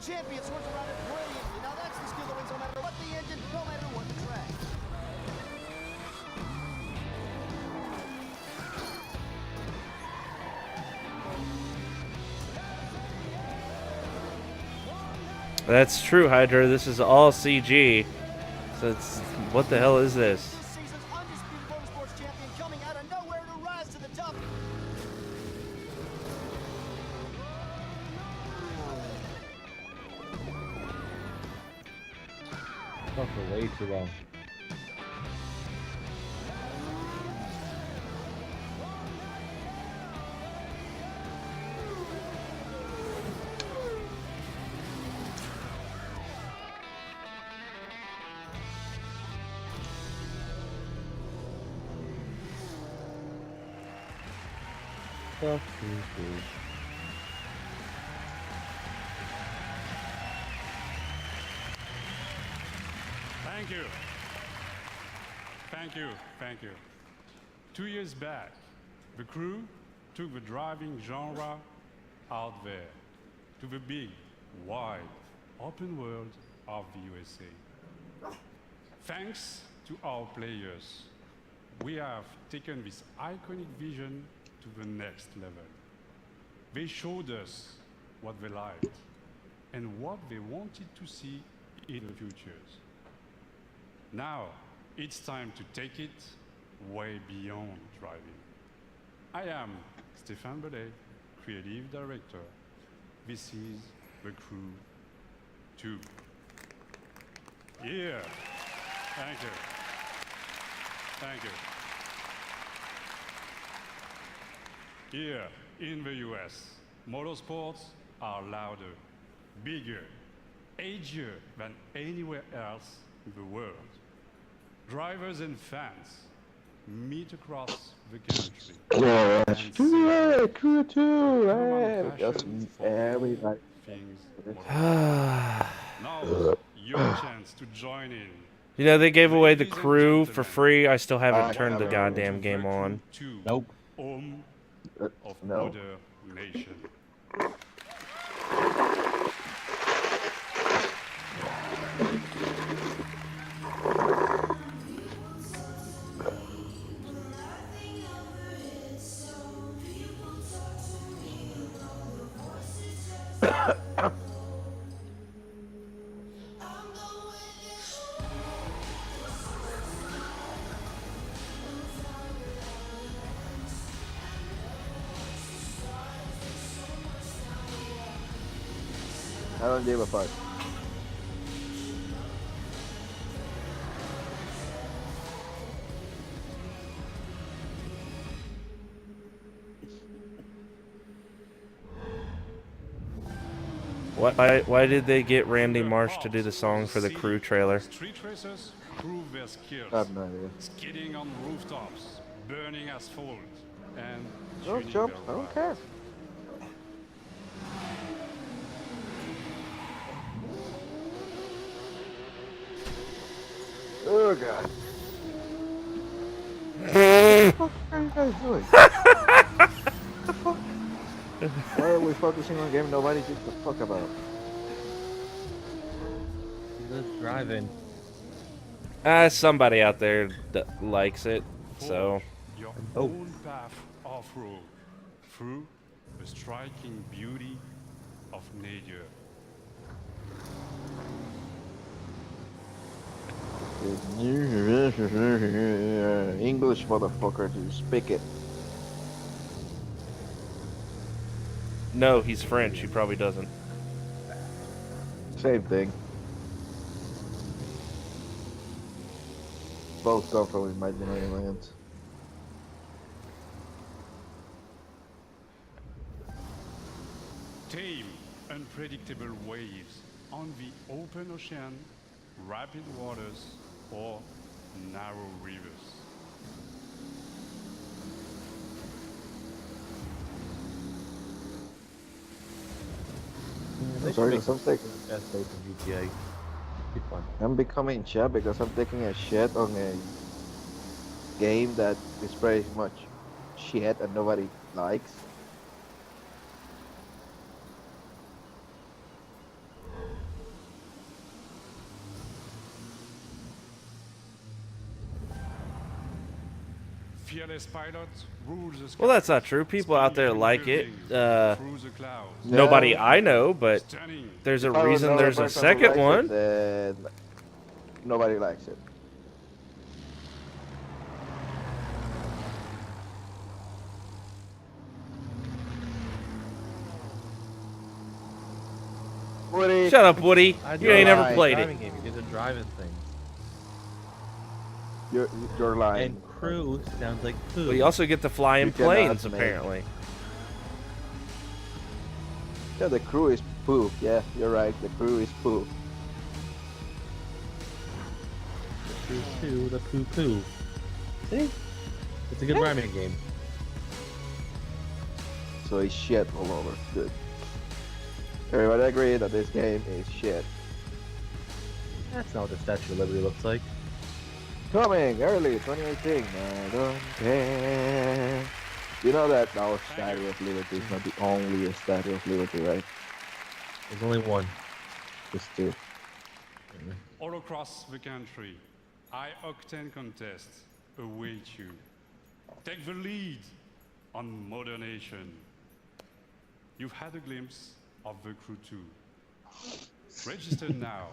Champion swords around it brilliantly. Now that's the skill that wins no matter what the engine, no matter what the track. That's true, Hydra. This is all CG. So it's, what the hell is this? This season's undisputed motorsports champion coming out of nowhere to rise to the top. For way too long. Fuck you, dude. Thank you. Thank you. Thank you. 2 years back, the crew took the driving genre out there to the big, wide, open world of the USA. Thanks to our players, we have taken this iconic vision to the next level. They showed us what they liked and what they wanted to see in the futures. Now, it's time to take it way beyond driving. I am Stéphane Bellet, creative director. This is The Crew 2. Yeah. Thank you. Thank you. Here in the US, motorsports are louder, bigger, edgier than anywhere else in the world. Drivers and fans meet across the country. Yeah, that's true. Crew 2. Hey, just everybody. Now, your chance to join in. You know, they gave away The Crew for free. I still haven't turned the goddamn game on. Nope. Home of No. Mother Nation. I don't give a fuck. Why did they get Randy Marsh to do the song for the Crew trailer? Street racers prove their skills. I have no idea. Skidding on rooftops, burning asphalt, and Don't tuning jump. their I don't care. Oh god. What the fuck are you guys doing? What the fuck? Why are we focusing on a game nobody gives a fuck about? Just driving. Somebody out there that likes it, so. Your own path off-road through the striking beauty of nature. English motherfucker, do you speak it? No, he's French. He probably doesn't. Same thing. Both come from imaginary lands. Tame, unpredictable waves on the open ocean, rapid waters, or narrow rivers. I'm sorry, I'm taking. Best open GTA. Be fun. I'm becoming chat because I'm taking a shit on a game that is pretty much shit and nobody likes. Fearless pilot rules the Well, that's not true. People out there like it. through the clouds. Nobody I know, but Stunning. there's a If I would reason know there's the a person who second likes one. it, then nobody likes it. Woody. Shut up, Woody. You ain't never played it. Game. You get to drive in things. You're lying. And crew sounds like poo. Well, you also get to fly in You cannot planes, make- apparently. Yeah, the crew is poo. Yeah, you're right. The crew is poo. Crew 2, the poo poo. See? It's a good rhyming game. So it's shit all over. Good. Everybody agree that this game is shit. That's not what the Statue of Liberty looks like. Coming early 2018. I don't care. You know that our Statue of Liberty is not the only Statue of Liberty, right? There's only one. There's two. All across the country, high-octane contests await you. Take the lead on Mother Nation. You've had a glimpse of the Crew 2. Register now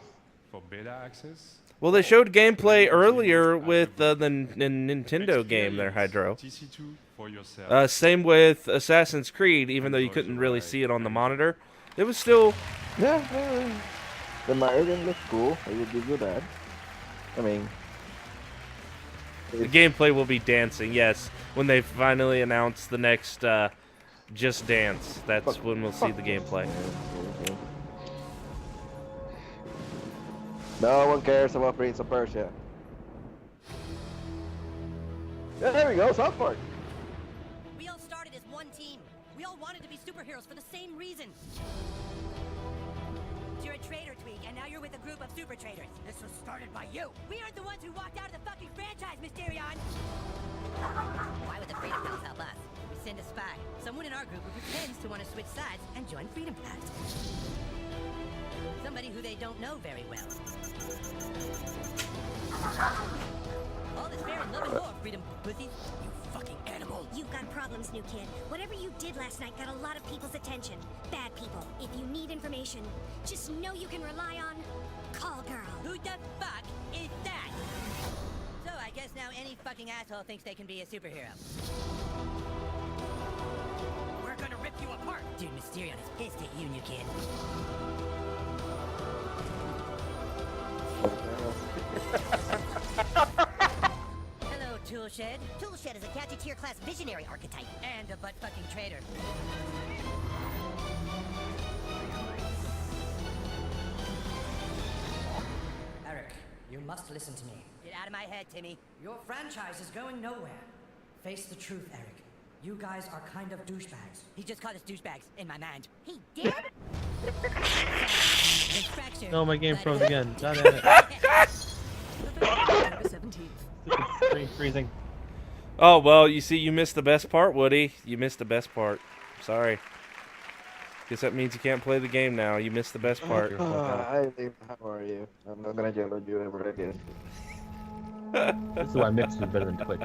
for beta access. Well, they showed gameplay earlier with the Nintendo game there, Hydro. TC2 for yourself. Same with Assassin's Creed, even though you couldn't really see it on the monitor. It was still... Yeah. The Mario game looks cool. I will give you that. I mean... The gameplay will be dancing, yes. When they finally announce the next Just Dance, that's when we'll see the gameplay. No one cares about Prince of Persia. Yeah, there we go, South Park. We all started as one team. We all wanted to be superheroes for the same reason. You're a traitor, Tweak, and now you're with a group of super traitors. This was started by you. We aren't the ones who walked out of the fucking franchise, Mysterion. Why would the Freedom Pals help us? We send a spy, someone in our group who pretends to want to switch sides and join Freedom Pals. Somebody who they don't know very well. All this fair and love and war, Freedom Pussies. You fucking animal. You've got problems, new kid. Whatever you did last night got a lot of people's attention. Bad people. If you need information, just know you can rely on Call Girl. Who the fuck is that? So I guess now any fucking asshole thinks they can be a superhero. We're gonna rip you apart. Dude, Mysterion is pissed at you, new kid. Hello, Toolshed. Toolshed is a Gadgeteer class visionary archetype. And a butt-fucking traitor. Eric, you must listen to me. Get out of my head, Timmy. Your franchise is going nowhere. Face the truth, Eric. You guys are kind of douchebags. He just called us douchebags in my mind. He did? No, my game froze again. God damn it. Screen freezing. Oh, well, you see, you missed the best part, Woody. You missed the best part. Sorry. Guess that means you can't play the game now. You missed the best part. How are you? I'm not gonna yell at you ever again. This is why Mix is better than Twitch.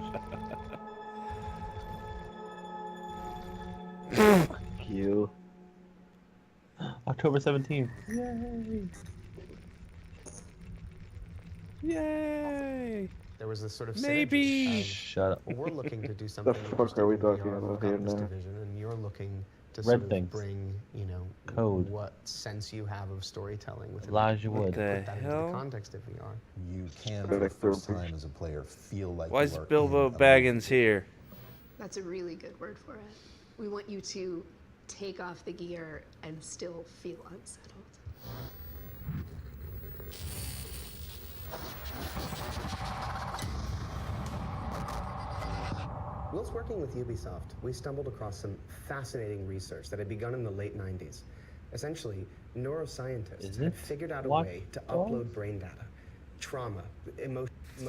Fuck you. October 17th. Yay! Yay! There was this sort of maybe. Shut up. We're looking to do something. The fuck are we talking about here now? Division, and you're looking to Red sort things. of bring, you know, Code. what sense you have of storytelling within Elijah Wood. put that into the context of VR. You can, for the first time as a player, feel like Why you is are Bilbo in a Baggins here? That's a really good word for it. We want you to take off the gear and still feel unsettled. Whilst working with Ubisoft, we stumbled across some fascinating research that had begun in the late 90s. Essentially, neuroscientists had figured out a way to upload brain data, trauma,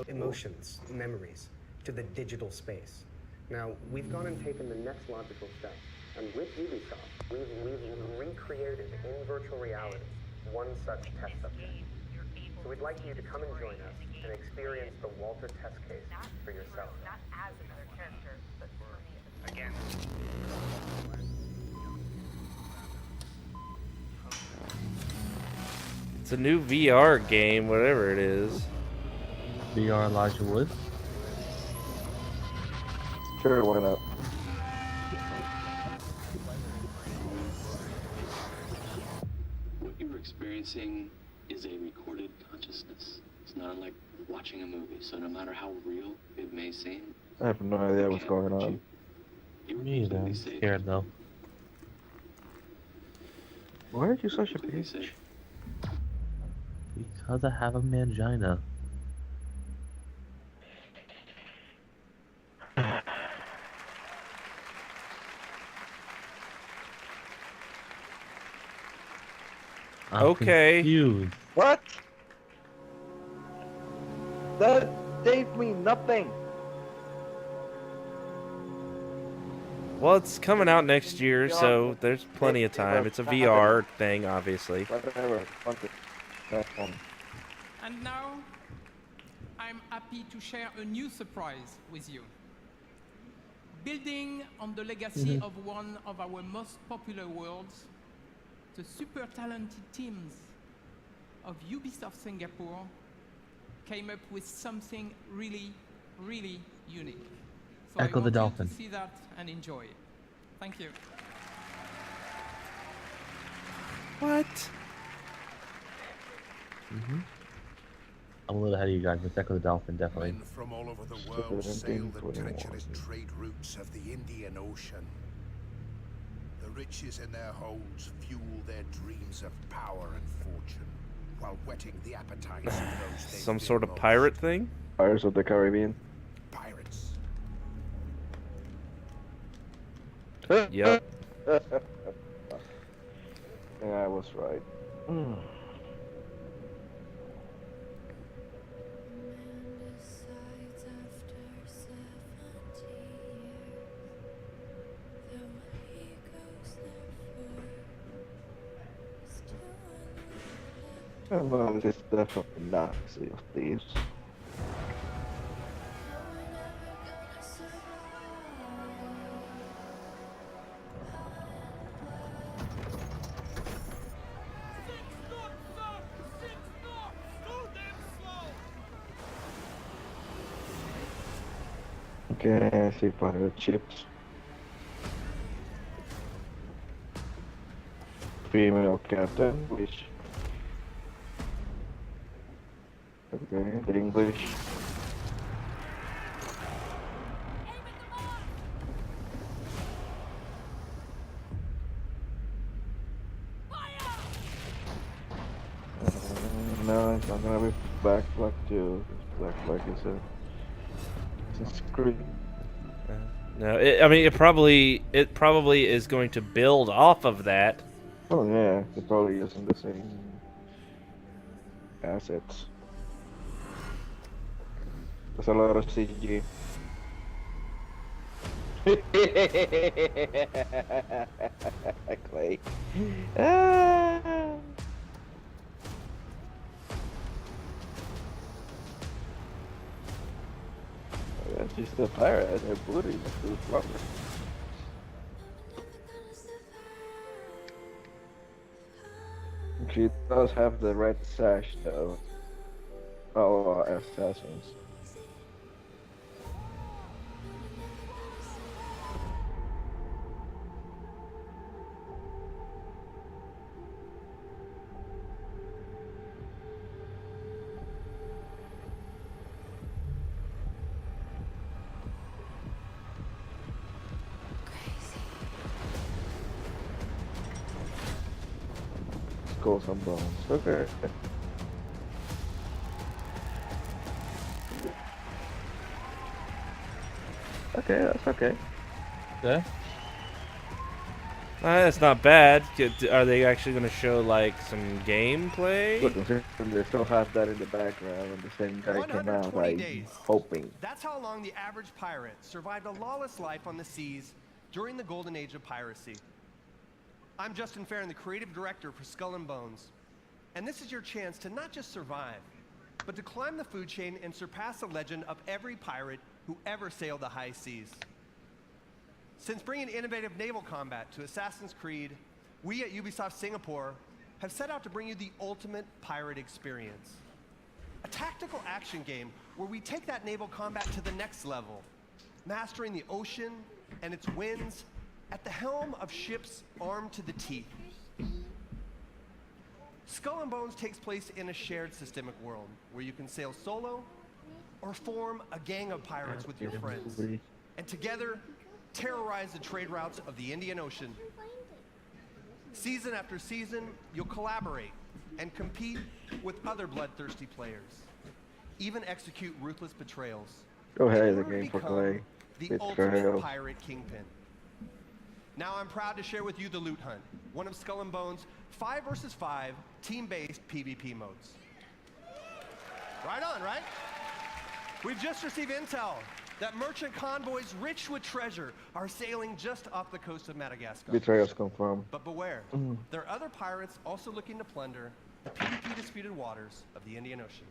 emotions, memories, to the digital space. Now, we've gone and taken the next logical step, and with Ubisoft, we've recreated in virtual reality one such test subject. So we'd like you to come and join us and experience the Walter test case for yourself. Not as another character, but for me again. It's a new VR game, whatever it is. VR Elijah Wood? Sure, why not? What you were experiencing is a recorded consciousness. It's not like watching a movie, so no matter how real it may seem, I have no idea what's going on. Me either. I'm scared though. Why are you such a bitch? Because I have a mangina. I'm Okay. confused. What? That gave me nothing. Well, it's coming out next year, so there's plenty of time. It's a VR thing, obviously. Whatever. Okay. That's fine. And now, I'm happy to share a new surprise with you. Building on the legacy of one of our most popular worlds, the super talented teams of Ubisoft Singapore came up with something really, really unique. So Echo I the want dolphin. you to see that and enjoy it. Thank you. What? I'm a little ahead of you guys, but Echo the dolphin definitely. Men from all over the world sail the treacherous trade routes of the Indian Ocean. The riches in their holds fuel their dreams of power and fortune, while whetting the appetites of those they Some fear sort of most. pirate thing? Pirates of the Caribbean. Pirates. Yep. Yeah, I was right. Well, this is definitely not Sea of Thieves. Okay, I see pirate ships. Female captain, which... Okay, the English. No, it's not gonna be Black Flag 2. Black Flag is a... It's a Creed. No, I mean it probably is going to build off of that. Oh yeah, they're probably using the same assets. There's a lot of CG. Clay. Ah. That's just a pirate and their booty is too flubber. She does have the red sash though. Oh, assassins. Skulls and bones. Okay. Okay, that's okay. Yeah. That's not bad. Are they actually going to show like some gameplay? Look, they still have that in the background, and the same guy came out. 120 I'm days. hoping. That's how long the average pirate survived a lawless life on the seas during the golden age of piracy. I'm Justin Farron, the creative director for Skull and Bones. And this is your chance to not just survive, but to climb the food chain and surpass the legend of every pirate who ever sailed the high seas. Since bringing innovative naval combat to Assassin's Creed, we at Ubisoft Singapore have set out to bring you the ultimate pirate experience. A tactical action game where we take that naval combat to the next level, mastering the ocean and its winds at the helm of ships armed to the teeth. Skull and Bones takes place in a shared systemic world where you can sail solo or form a gang of pirates with your friends, and together terrorize the trade routes of the Indian Ocean. Season after season, you'll collaborate and compete with other bloodthirsty players, even execute ruthless betrayals. Go ahead, in the order to game for become Clay. The ultimate pirate kingpin. Now I'm proud to share with you the Loot Hunt, one of Skull and Bones' 5 versus 5 team-based PvP modes. Right on, right? We've just received intel that merchant convoys rich with treasure are sailing just off the coast of Madagascar. Betrayals confirmed. But beware, there are other pirates also looking to plunder the PvP disputed waters of the Indian Ocean.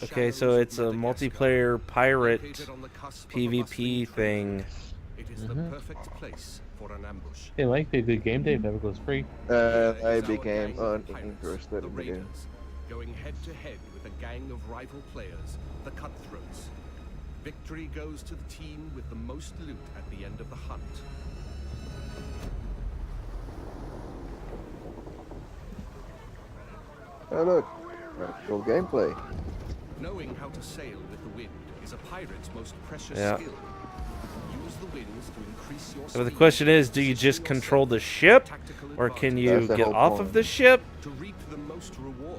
Okay, so it's a multiplayer pirate PvP thing. It is the perfect place for an ambush. It might be a good game day if it ever goes free. I became uninterested in the game. Going head to head with a gang of rival players, the Cutthroats. Victory goes to the team with the most loot at the end of the hunt. Oh look, actual gameplay. Knowing how to sail with the wind is a pirate's most precious Yeah. skill. Use the winds to increase your So the speed. question is, do you just control the ship, or can you That's the get whole off point. of the ship? To reap the most reward,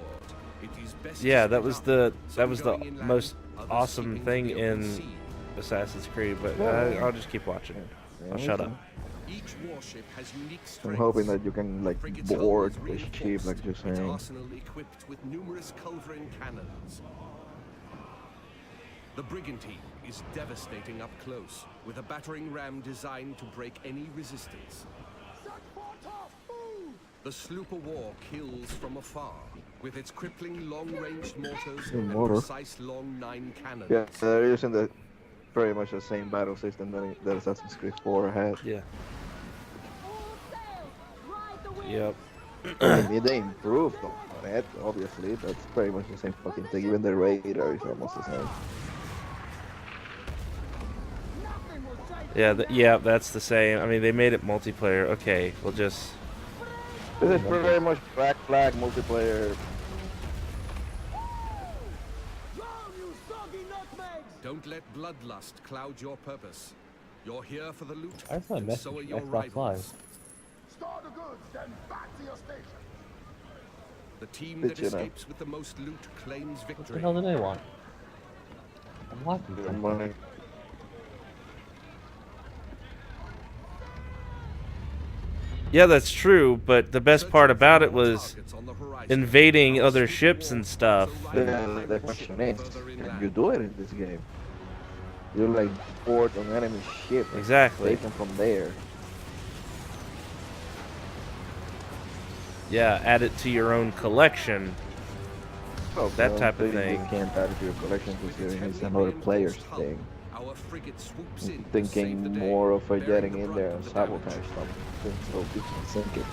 it is best Yeah, to that split was up. the Some most going inland, awesome others thing keeping to the open in sea. Assassin's Creed. But Yeah. I'll just keep watching. Yeah, I'll shut up. Each warship has unique I'm strengths. hoping that you can like Frigates are board always the ship, reinforced, like you're its saying. arsenal equipped with numerous culverin cannons. The brigantine is devastating up close, with a battering ram designed to break any resistance. The sloop of war kills from afar, with its crippling long-range mortars and Mortar. precise long 9 cannons. Yeah, they're using the very much the same battle system that Assassin's Creed 4 had. Yeah. Yep. I mean, they improved on it, obviously, but it's pretty much the same fucking thing. Even the radar is almost the same. Yeah, yeah, that's the same. I mean, they made it multiplayer. Okay, we'll just. This is very much Black Flag multiplayer. Don't let bloodlust cloud your purpose. You're here for the loot, I saw a and message so are from your Xbox rivals. Live. Store the goods, then back to your station. The team Did that you know? escapes with the most loot claims What the victory. hell did they want? I'm watching Good them. money. Yeah, that's true. But the best part about it was invading other ships and stuff. The question is, can you do it in this game? You like board an enemy ship. and Exactly. Take them from there. Yeah, add it to your own collection. Oh, That well, type of you thing. can't add it to your collection considering it's another player's thing. Our frigate swoops I'm in to thinking save the day, more of a bearing getting the in brunt there of and the sabotage damage. something so you can sink it.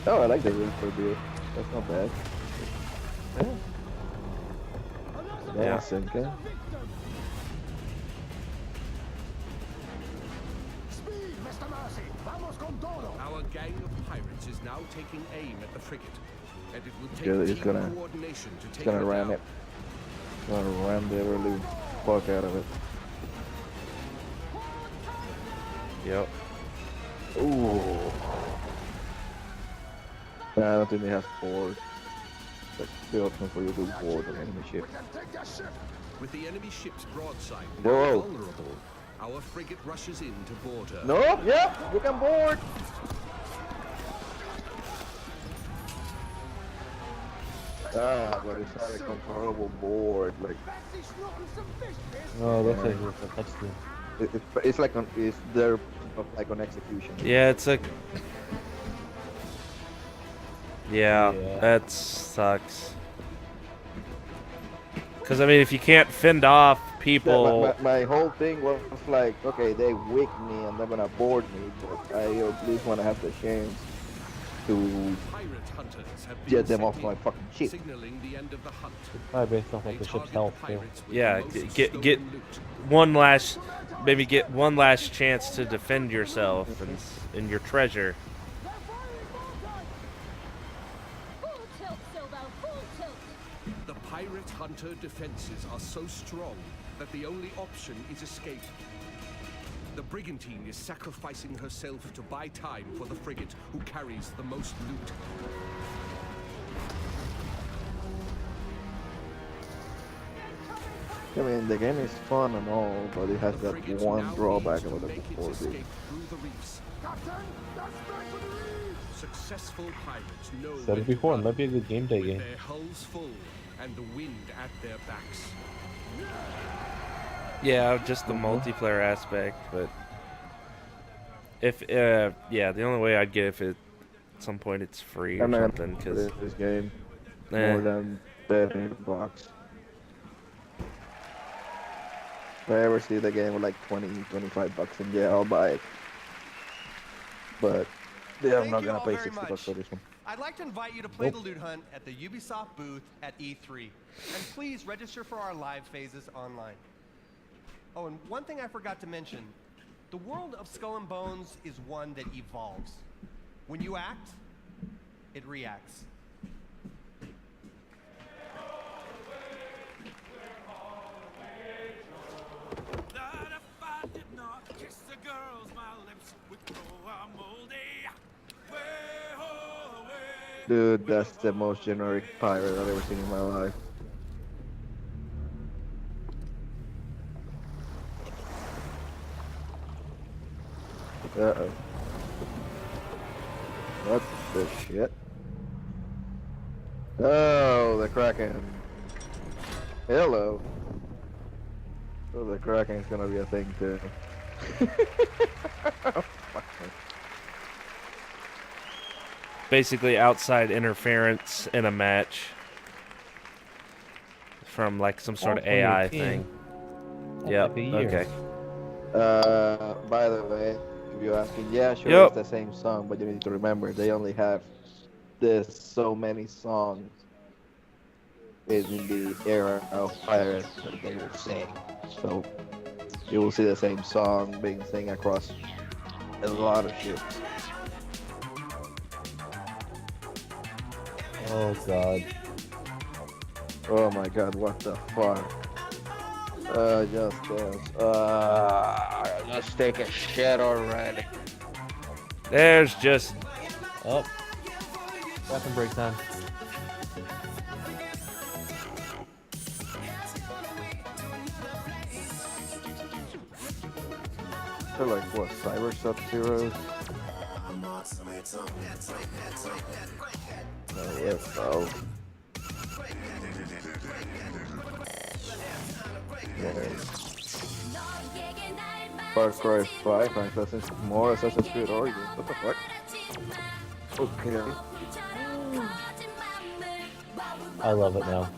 Oh, I like the room for beer. That's not bad. Yeah. Yeah. Sinking. Speed, Mr. Mercy. Vamos con todo. Our gang of pirates is now taking aim at the frigate, and it will take Yeah, he's team gonna- coordination to It's take gonna her ram down. it. Gonna ram the early fuck out of it. Yep. Ooh. I don't think they have board. But the option for you to board an enemy ship. With the enemy ship's broadside Whoa. now vulnerable, our frigate rushes in to board her. No, yep, you can board. Ah, but it's not a comparable board. Like Oh, that's like a touchscreen. it's like on it's there like on execution. Yeah, it's a. Yeah, Yeah. that sucks. Because I mean, if you can't fend off people, Yeah, my whole thing was like, okay, they wick me and they're gonna board me, but I at least want to have the chance to Pirate hunters have been get them off sent my in, fucking ship. signaling the end of the hunt. Probably based off They like the ship's target health the too. pirates with yeah, the most get stolen loot. one last, maybe get one last chance to defend yourself and your treasure. The pirate hunter defenses are so strong that the only option is escape. The brigantine is sacrificing herself to buy time for the frigate, who carries the most loot. I mean, the game is fun and all, but it has that one drawback about the before this. Escape through the reefs. Successful pirates know Said when it to before, it run, might be a good game day with game. their hulls full and the wind at their backs. Yeah, just the multiplayer aspect, but if yeah, the only way I'd get if it at some point it's free or something, because this game more than $30. If I ever see the game with like 20, 25 bucks in jail, I'll buy it. But yeah, I'm not gonna pay 60 bucks for this one. I'd like to invite you to play the Loot Hunt at the Ubisoft booth at E3. And please register for our live phases online. Oh, and one thing I forgot to mention. The world of Skull and Bones is one that evolves. When you act, it reacts. Dude, that's the most generic pirate I've ever seen in my life. Uh-oh. What the shit? Oh, the Kraken. Hello. Oh, the Kraken's gonna be a thing too. Basically outside interference in a match from like some sort of AI thing. Yep. Okay. By the way, if you're asking, yeah, sure, it's the same song, but you need to remember they only have this so many songs in the era of pirates that they will sing. So you will see the same song being sung across a lot of ships. Oh god. Oh my god, what the fuck? Just dance. Just take a shit already. There's just... Oh. Weapon break time. They're like, what, Cyber Sub-Zeros? Oh, yes, oh. Far Cry 5 and more Assassin's Creed Origins. What the fuck? Okay. I love it now.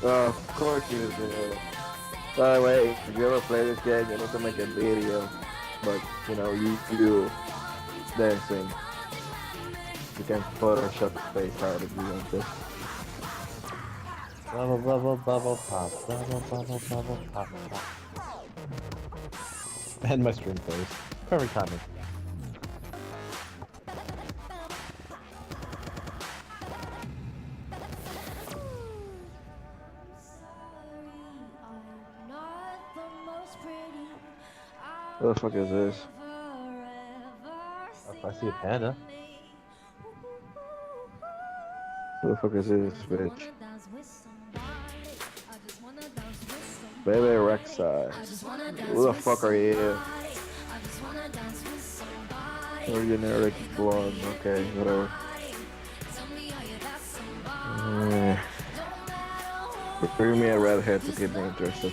Of course you do. By the way, if you ever play this game, you need to make a video. But, you know, you do dancing. You can Photoshop the face out if you want to. Bubble, bubble, bubble, pop. Bubble, bubble, bubble, pop, pop. And my stream face. Perfect timing. What the fuck is this? I see a panda. What the fuck is this, bitch? Baby Rek'Sai. Who the fuck are you? Or generic blonde, okay, whatever. Bring me a redhead to keep me interested.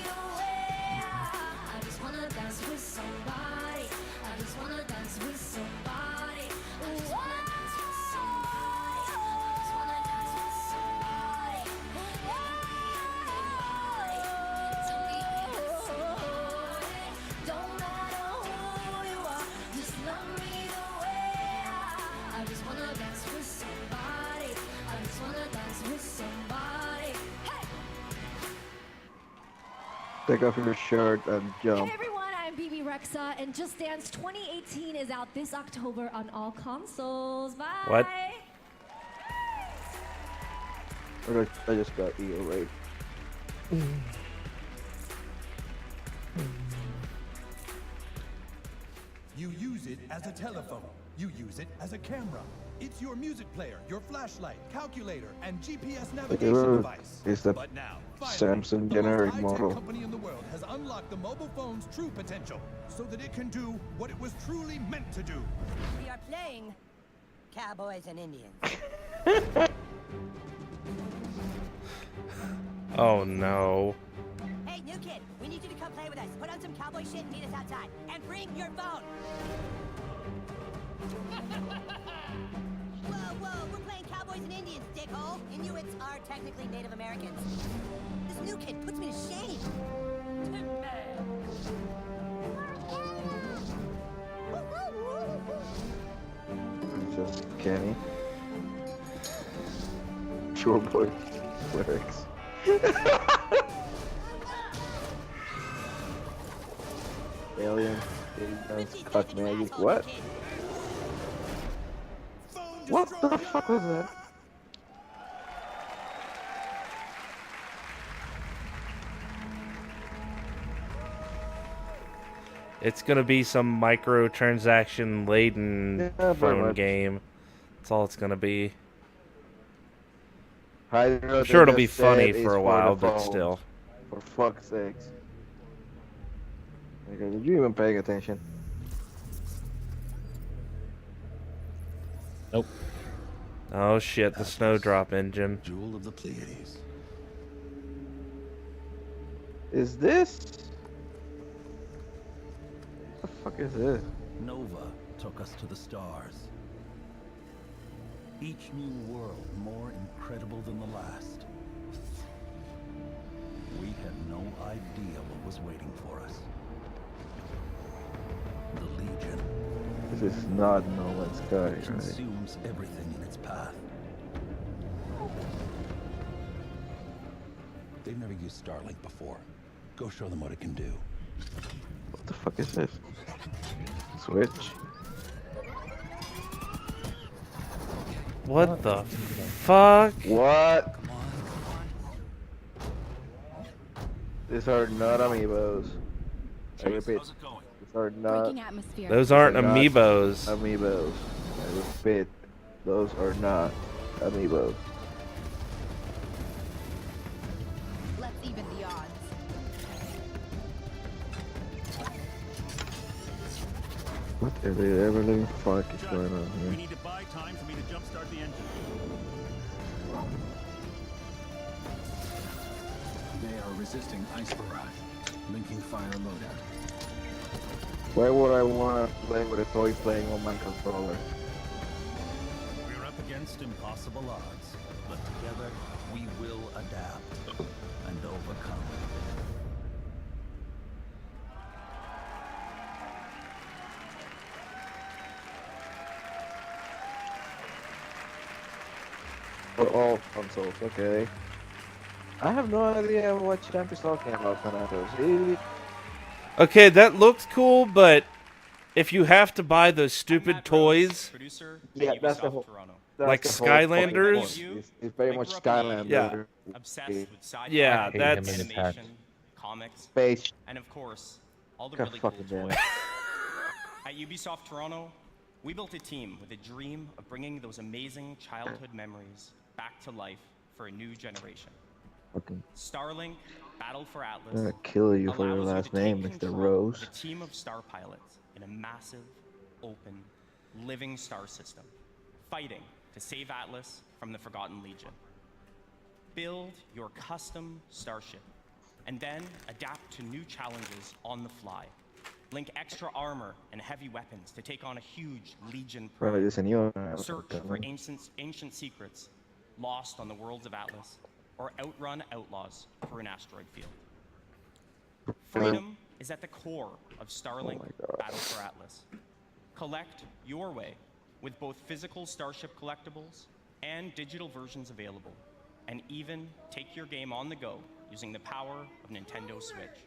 Take off your shirt and jump. Hey everyone, I'm BB Rexa, and Just Dance 2018 is out this October on all consoles. Bye. What? I just got EO right. You use it as a telephone. You use it as a camera. It's your music player, your flashlight, calculator, and GPS navigation device. Is the But now, Samsung generic model. company in the world has unlocked the mobile phone's true potential so that it can do what it was truly meant to do. We are playing Cowboys and Indians. Oh no. Hey, new kid, we need you to come play with us. Put on some cowboy shit and meet us outside. And bring your phone. Whoa, we're playing Cowboys and Indians, dickhole. Inuits are technically Native Americans. This new kid puts me to shame. Just Kenny. Sure boy lyrics. Alien. Cut magic. What? What the fuck was that? It's gonna be some microtransaction laden phone game. That's all it's gonna be. I'm sure it'll be funny for a while, but still. For fuck's sakes. Okay, did you even paying attention? Nope. Oh shit, the snowdrop engine. Jewel of the Pleiades. Is this? What the fuck is this? Nova took us to the stars. Each new world more incredible than the last. We had no idea what was waiting for us. The Legion. This is not No Man's Sky, right? Consumes everything in its path. They've never used Starlink before. Go show them what it can do. What the fuck is this? Switch? What the fuck? What? These are not amiibos. I repeat. These are not. Those aren't amiibos. Amiibos. I repeat. Those are not amiibos. Let's even the odds. What are they ever living fuck is going on We here? need to buy time for me to jumpstart the engine. They are resisting ice barrage. Linking fire loadout. Why would I want to play with a toy playing on my controller? We're up against impossible odds, but together we will adapt and overcome. For all consoles, okay. I have no idea what Champ is talking about, Thanatos. Okay, that looks cool, but if you have to buy those stupid toys, Yeah, that's the whole. like Skylanders, It's very much Skylander. Yeah. Obsessed with sci-fi, Yeah, that's- animation, comics, Space. and of course, all the God really cool fucking damn toys. it. At Ubisoft Toronto, we built a team with a dream of bringing those amazing childhood memories back to life for a new generation. Fucking. Starlink, Battle for Atlas, I'm gonna kill you for your allows you last to take name, Mr. control Rose. of a team of star pilots in a massive, open, living star system, fighting to save Atlas from the Forgotten Legion. Build your custom starship, and then adapt to new challenges on the fly. Link extra armor and heavy weapons to take on a huge Legion Bro, prey. this is new. Search for ancient secrets lost on the worlds of Atlas, or outrun outlaws through an asteroid field. Freedom is at the core of Starlink Battle for Atlas. Collect your way with both physical Starship collectibles and digital versions available, and even take your game on the go using the power of Nintendo Switch.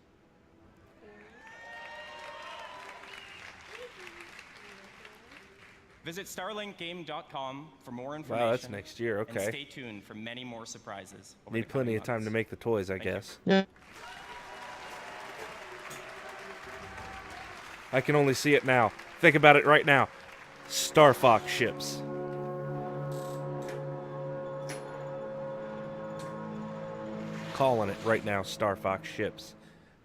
Visit StarlinkGame.com for more information. Wow, that's next year, okay. And stay tuned for many more surprises. Over Need the coming plenty of time months. to make the toys, I guess. Yeah. I can only see it now. Think about it right now. Star Fox ships. Calling it right now, Star Fox ships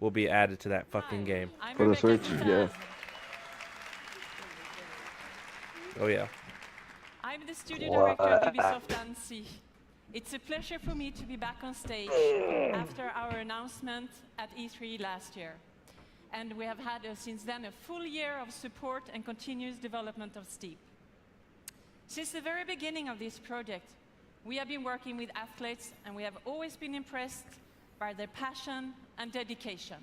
will be added to that fucking game. For the Switch, yeah. Oh yeah. I'm the studio director at Ubisoft Annecy. It's a pleasure for me to be back on stage after our announcement at E3 last year. And we have had since then a full year of support and continuous development of Steep. Since the very beginning of this project, we have been working with athletes, and we have always been impressed by their passion and dedication.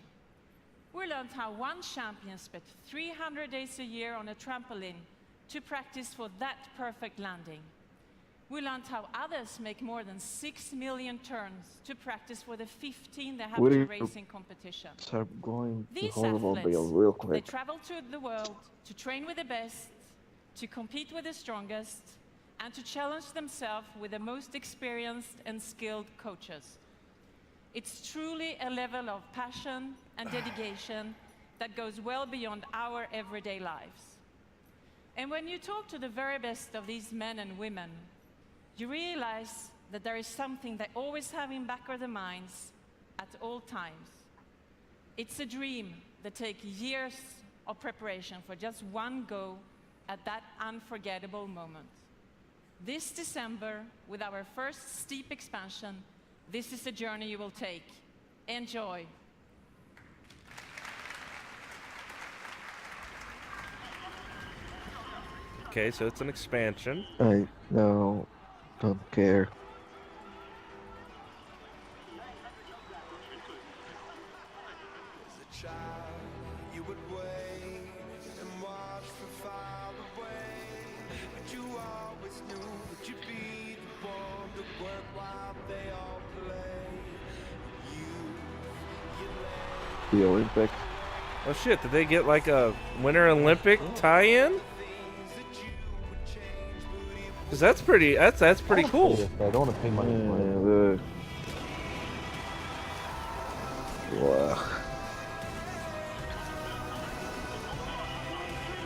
We learned how one champion spent 300 days a year on a trampoline to practice for that perfect landing. We learned how others make more than 6 million turns to practice for the 15 they have to race in competition. Start going to These horrible athletes, real they quick. travel to the world to train with the best, to compete with the strongest, and to challenge themselves with the most experienced and skilled coaches. It's truly a level of passion and dedication that goes well beyond our everyday lives. And when you talk to the very best of these men and women, you realize that there is something they always have in back of their minds at all times. It's a dream that takes years of preparation for just one go at that unforgettable moment. This December, with our first steep expansion, this is a journey you will take. Enjoy. Okay, so it's an expansion. I no, don't care. The Olympics. Oh shit, did they get like a Winter Olympic tie-in? Cause that's pretty cool. I don't want to pay money for it. Wow.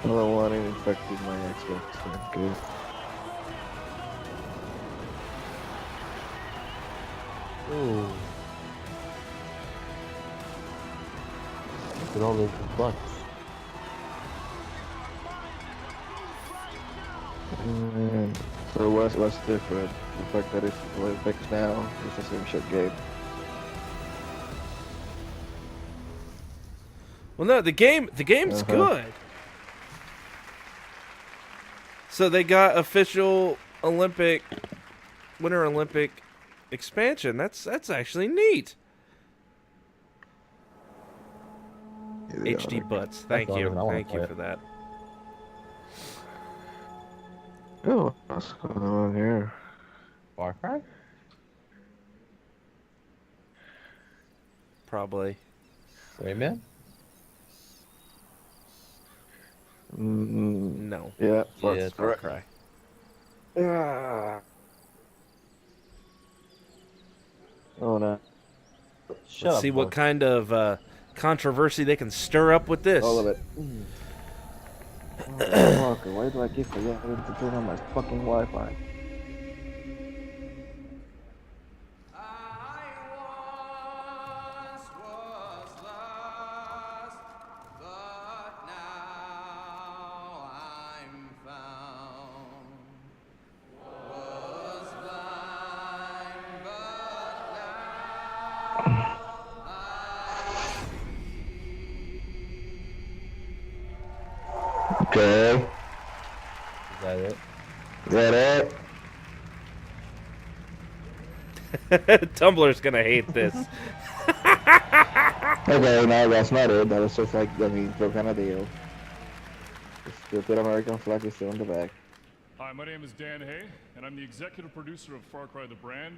I don't want it infecting my Xbox. Okay. Ooh. Look at all those butts. So what's different? The fact that it's Olympics now, it's the same shit game. Well, no, the game's good. So they got official Winter Olympic expansion. That's actually neat. HD butts. Thank you for that. Oh, what's going on here? Far Cry? Probably. Rayman? No. Yeah, it's Far Cry. Ah. Oh no. Let's see what kind of controversy they can stir up with this. All of it. Oh, Walker, why do I keep forgetting to turn on my fucking Wi-Fi? Okay. Is that it? Is that it? Tumblr's gonna hate this. Okay, no, that's not it. That was just like, I mean, some kind of deal. The stupid American flag is still on the back. Hi, my name is Dan Hay, and I'm the executive producer of Far Cry the brand,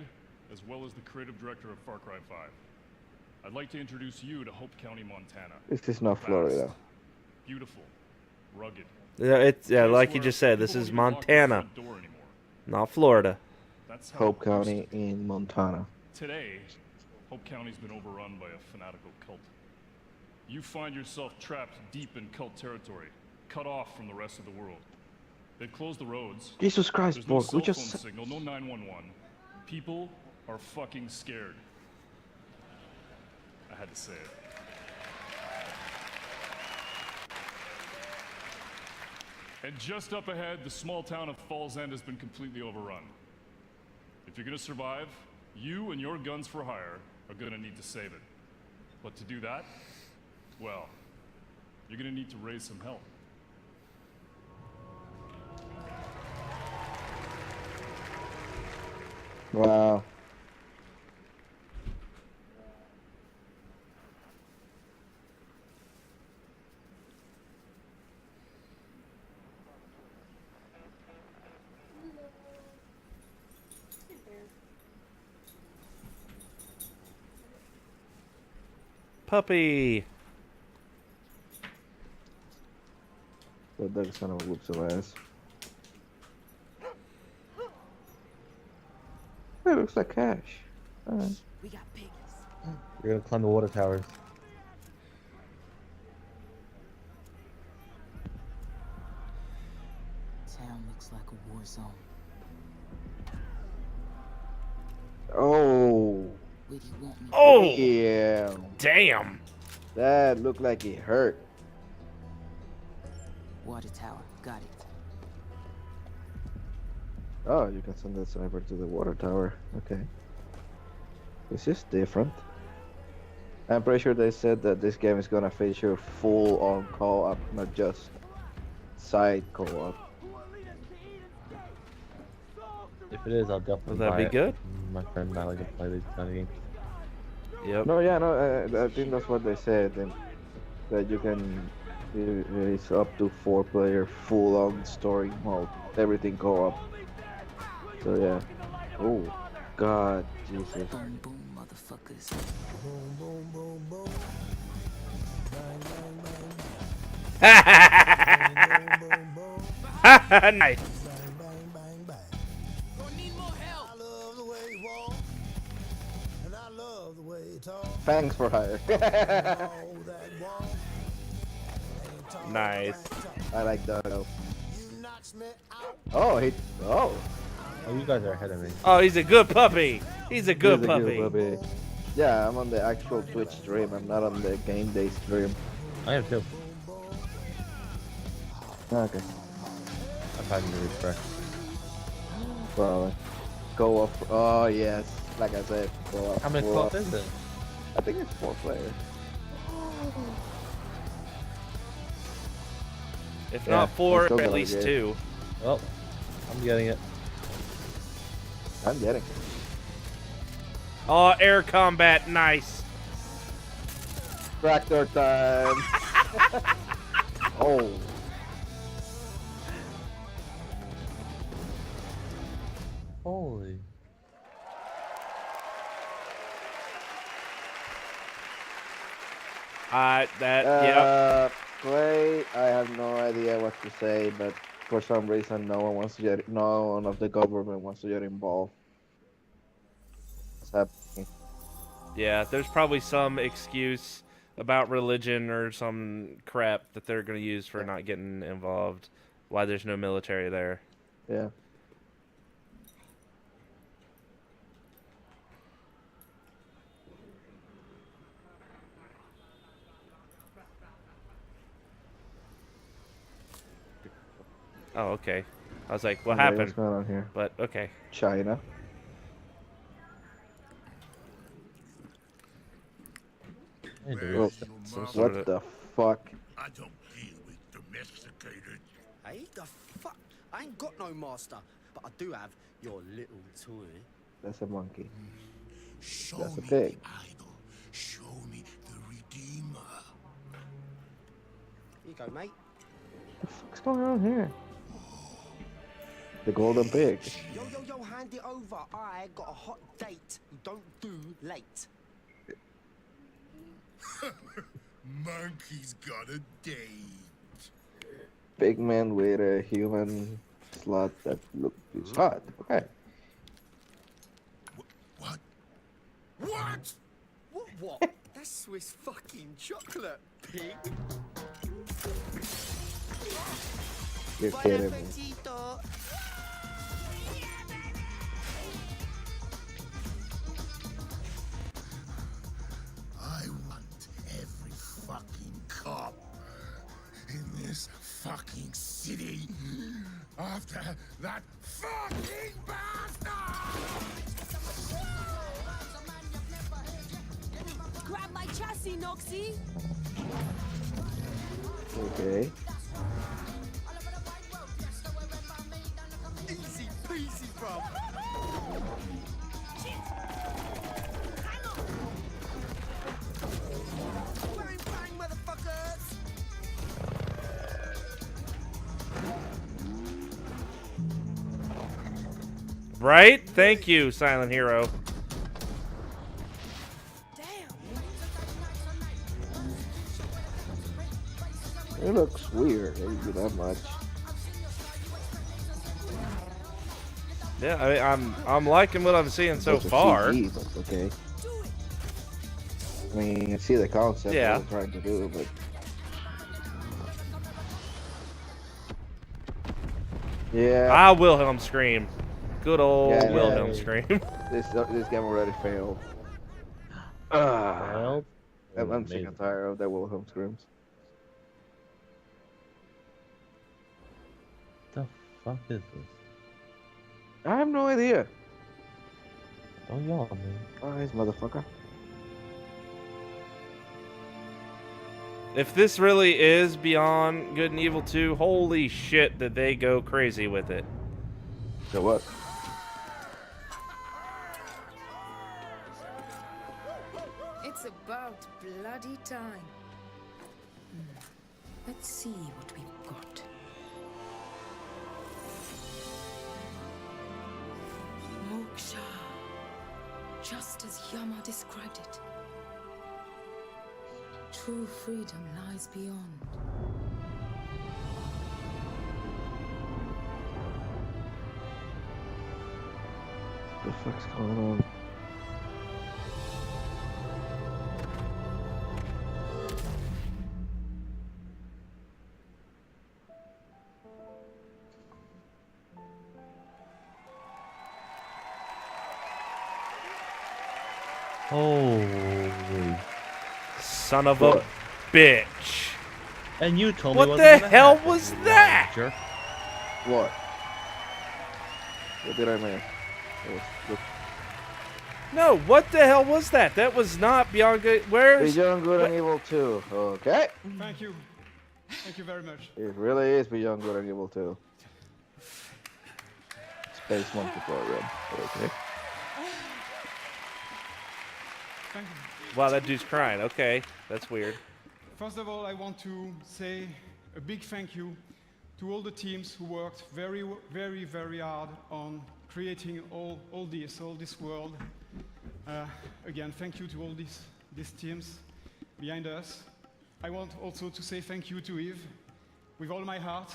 as well as the creative director of Far Cry 5. I'd like to introduce you to Hope County, Montana. This is not Florida. Beautiful. Rugged. Yeah, like you just said, this is Montana, not Florida. Hope County in Montana. Today, Hope County's been overrun by a fanatical cult. You find yourself trapped deep in cult territory, cut off from the rest of the world. They've closed the roads. Jesus Christ, There's no Borg, cell we just phone signal, no 911. People are fucking scared. I had to say it. And just up ahead, the small town of Falls End has been completely overrun. If you're gonna survive, you and your guns for hire are gonna need to save it. But to do that, well, you're gonna need to raise some hell. Wow. puppy. That dog's gonna whoop some ass. It looks like Cash. Alright. We got piggies. You're gonna climb the water towers. Town looks like a war zone. Oh. Where do you want me? Oh. Yeah. Damn. That looked like it hurt. Water tower. Got it. Oh, you can send that sniper to the water tower. Okay. This is different. I'm pretty sure they said that this game is gonna feature full-on co-op, not just side co-op. If it is, I'll definitely Would that buy be it. good? My friend and I like to play these kind of games. Yep. No, yeah, no, I think that's what they said. That you can, it's up to 4-player, full-on story mode, everything co-op. So yeah. Oh, God, Jesus. Boom, boom, motherfuckers. Boom, boom, boom, boom. Bang, bang, bang. Boom, boom, boom. Nice. Bang, bang, bang, bang. Gonna need more help. I love the way you walk, and I love the way you talk. Thanks for hire. All that walk, ain't talk, Nice. I like that. you knocks me out. Oh, oh. Oh, you guys are ahead of me. Oh, he's a good puppy. He's a good He's a puppy. puppy. Yeah, I'm on the actual Twitch stream. I'm not on the Gamedays stream. I am too. Okay. I'm having to refresh. Probably. Go off. Oh, yes. Like I said, go off. How many co-op is it? I think it's 4 players. If Yeah, not 4, still at gonna least get- 2. Well, I'm getting it. I'm getting it. Oh, air combat. Nice. Tractor time. Oh. Holy. Yeah. Clay, I have no idea what to say, but for some reason, no one of the government wants to get involved. What's happening? Yeah, there's probably some excuse about religion or some crap that they're going to use for not getting involved. Why there's no military there. Yeah. Oh, okay. I was like, what Okay, happened? what's going on here? But, okay. China. Hey, dude. Oh, what the fuck? I don't deal with domesticated. Hey, the fuck? I ain't got no master, but I do have your little toy. That's a monkey. Show That's a me pig. the idol. Show me the Redeemer. Here you go, mate. What's going on here? The golden pig. Yo, yo, yo, hand it over. I got a hot date. You don't do late. Monkey's got a date. Big man with a human slot that looks hot. Okay. What? What? That's Swiss fucking chocolate, pig. You're kidding me. I want every fucking cop in this fucking city after that fucking bastard! Grab my chassis, Noxie. Okay. Easy peasy, bro. Bang, bang, motherfuckers. Right? Thank you, Silent Hero. It looks weird. It didn't do that much. Yeah, I'm liking what I'm seeing so far. CG, but okay. I mean, I see the concept Yeah. of what I'm trying to do, but yeah. Ah, Wilhelm scream. Good old Yeah, Wilhelm scream. This game already failed. Failed? I'm sick and tired of that Wilhelm screams. What the fuck is this? I have no idea. Don't yell at me. Oh, this motherfucker. If this really is Beyond Good and Evil 2, holy shit, did they go crazy with it. So what? It's about bloody time. Let's see what we've got. Moksha. Just as Yama described it. True freedom lies beyond. What the fuck's going on? Holy son of a bitch. And you told me what wasn't the gonna hell happen, was you that? jerk. What? What did I miss? No, what the hell was that? That was not Beyond Good. Where's Beyond Good and Evil 2. Okay. Thank you. Thank you very much. It really is Beyond Good and Evil 2. Space Monkey program. Okay. Thank you. Wow, that dude's crying. Okay, that's weird. First of all, I want to say a big thank you to all the teams who worked very, very, very hard on creating all this world. Again, thank you to all these teams behind us. I want also to say thank you to Yves with all my heart.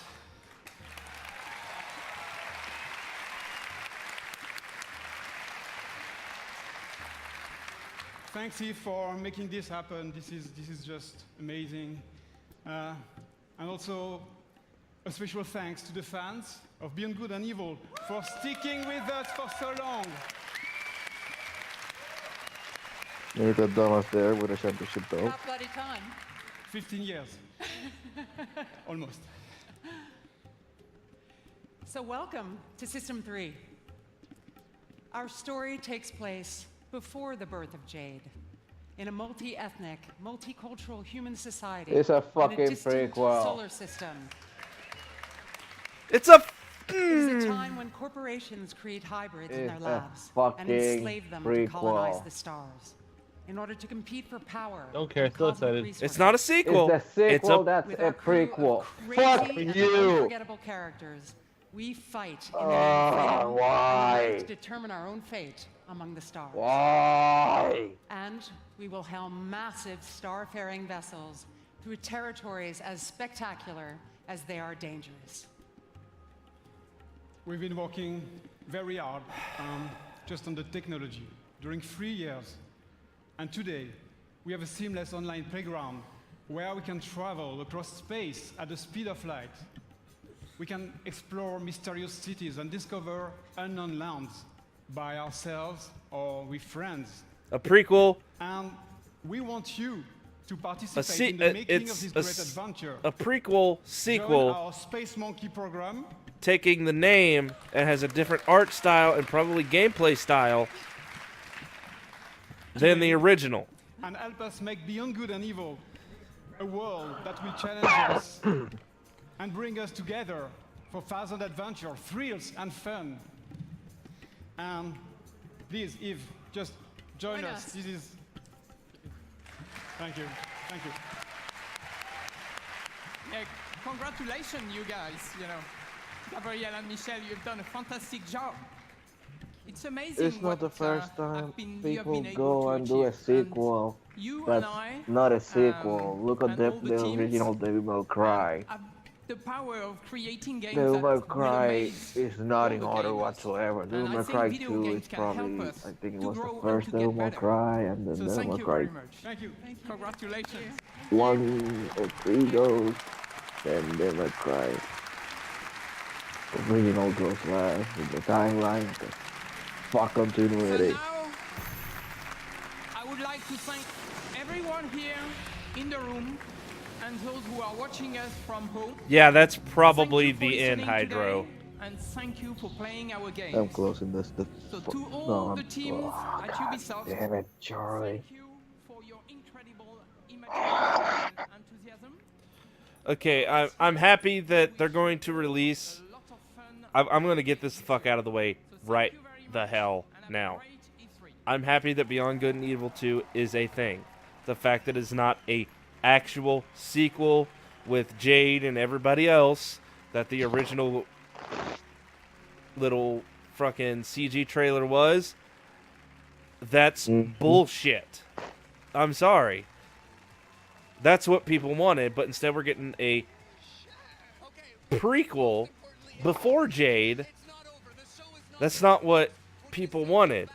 Thanks, Yves, for making this happen. This is just amazing. And also a special thanks to the fans of Beyond Good and Evil for sticking with us for so long. There's that dumbass there with a championship belt. About bloody time. 15 years. Almost. So welcome to System 3. Our story takes place before the birth of Jade, in a multi-ethnic, multicultural human society. It's a in fucking a distant prequel. solar system. It's a. It is a time when corporations create hybrids in their It's a labs and fucking enslave them to colonize prequel. the stars. In order to compete for power. Don't care, and still cosmic excited. resources. It's not a sequel. It's the sequel, that's With a our crew of prequel. crazy Fuck and you! unforgettable characters, we fight in the name of freedom why? and the right to determine our own fate among the stars. Why? And we will helm massive star-faring vessels through territories as spectacular as they are dangerous. We've been working very hard just on the technology during 3 years. And today, we have a seamless online playground where we can travel across space at the speed of light. We can explore mysterious cities and discover unknown lands by ourselves or with friends. A prequel. And we want you to participate in the making of this great adventure. A prequel sequel. Join our Space Monkey program. Taking the name and has a different art style and probably gameplay style than the original. And help us make Beyond Good and Evil a world that will challenge us and bring us together for thousand adventure, thrills, and fun. And please, Yves, just join us. This is. Thank you. Thank you. Yeah, congratulations, you guys. You know, Gabriel and Michel, you've done a fantastic job. It's amazing. It's not the first time you have people been able go to and do a achieve. sequel. You and That's I not a sequel. Look at and all the the teams original Devil May Cry. have the power of creating games Devil that May will Cry amaze is not all in the order gamers. whatsoever. Devil And I May think Cry video 2 games is can help probably, us I think it to was the grow and first to Devil get May better. Cry, and then So Devil thank May you Cry very much. Thank you. Congratulations. 1 or 3 goes, then Devil May Cry original goes last in the timeline. The fuck continuity. Now, I would like to thank everyone here in the room and those who are watching us from home. Yeah, that's probably the end, Hydro. Today, and thank you for playing our games. I'm closing this. So to all No, the teams at Ubisoft, damn it, Charlie. thank you for your incredible imagination and enthusiasm. Okay, I'm happy that they're going to release. I'm going to get this the fuck out of the way right the hell now. I'm happy that Beyond Good and Evil 2 is a thing. The fact that it's not a actual sequel with Jade and everybody else that the original little fucking CG trailer was, that's bullshit. I'm sorry. That's what people wanted, but instead we're getting a prequel before Jade. That's not what people wanted.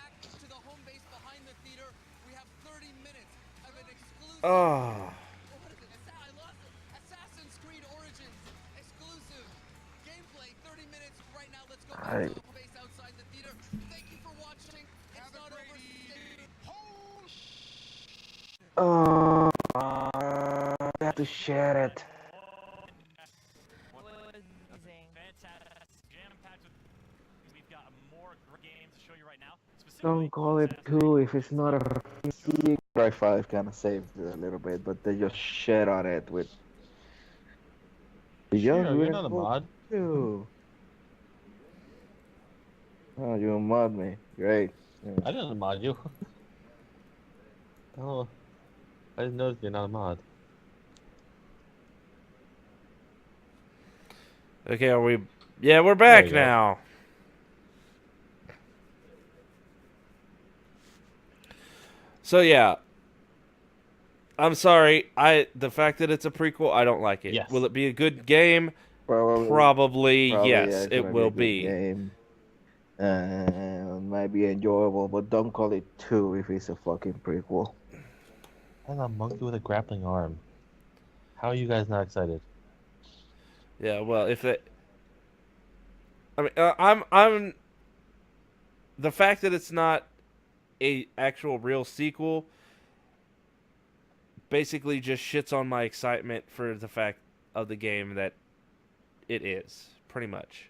Oh. I have to share it. Don't call it 2 if it's not a PC. Cry 5 kind of saved it a little bit, but they just shit on it with. You're not a mod. Too. Oh, you mod me. Great. Yeah. I didn't mod you. Oh, I didn't notice you're not a mod. Okay, are we... Yeah, we're back now. So, yeah. I'm sorry. The fact that it's a prequel, I don't like it. Yes. Will it be a good game? Probably yes, it will be. Game. Might be enjoyable, but don't call it 2 if it's a fucking prequel. And a monkey with a grappling arm. How are you guys not excited? Yeah, well, if it... I mean, I'm... The fact that it's not a actual real sequel basically just shits on my excitement for the fact of the game that it is, pretty much.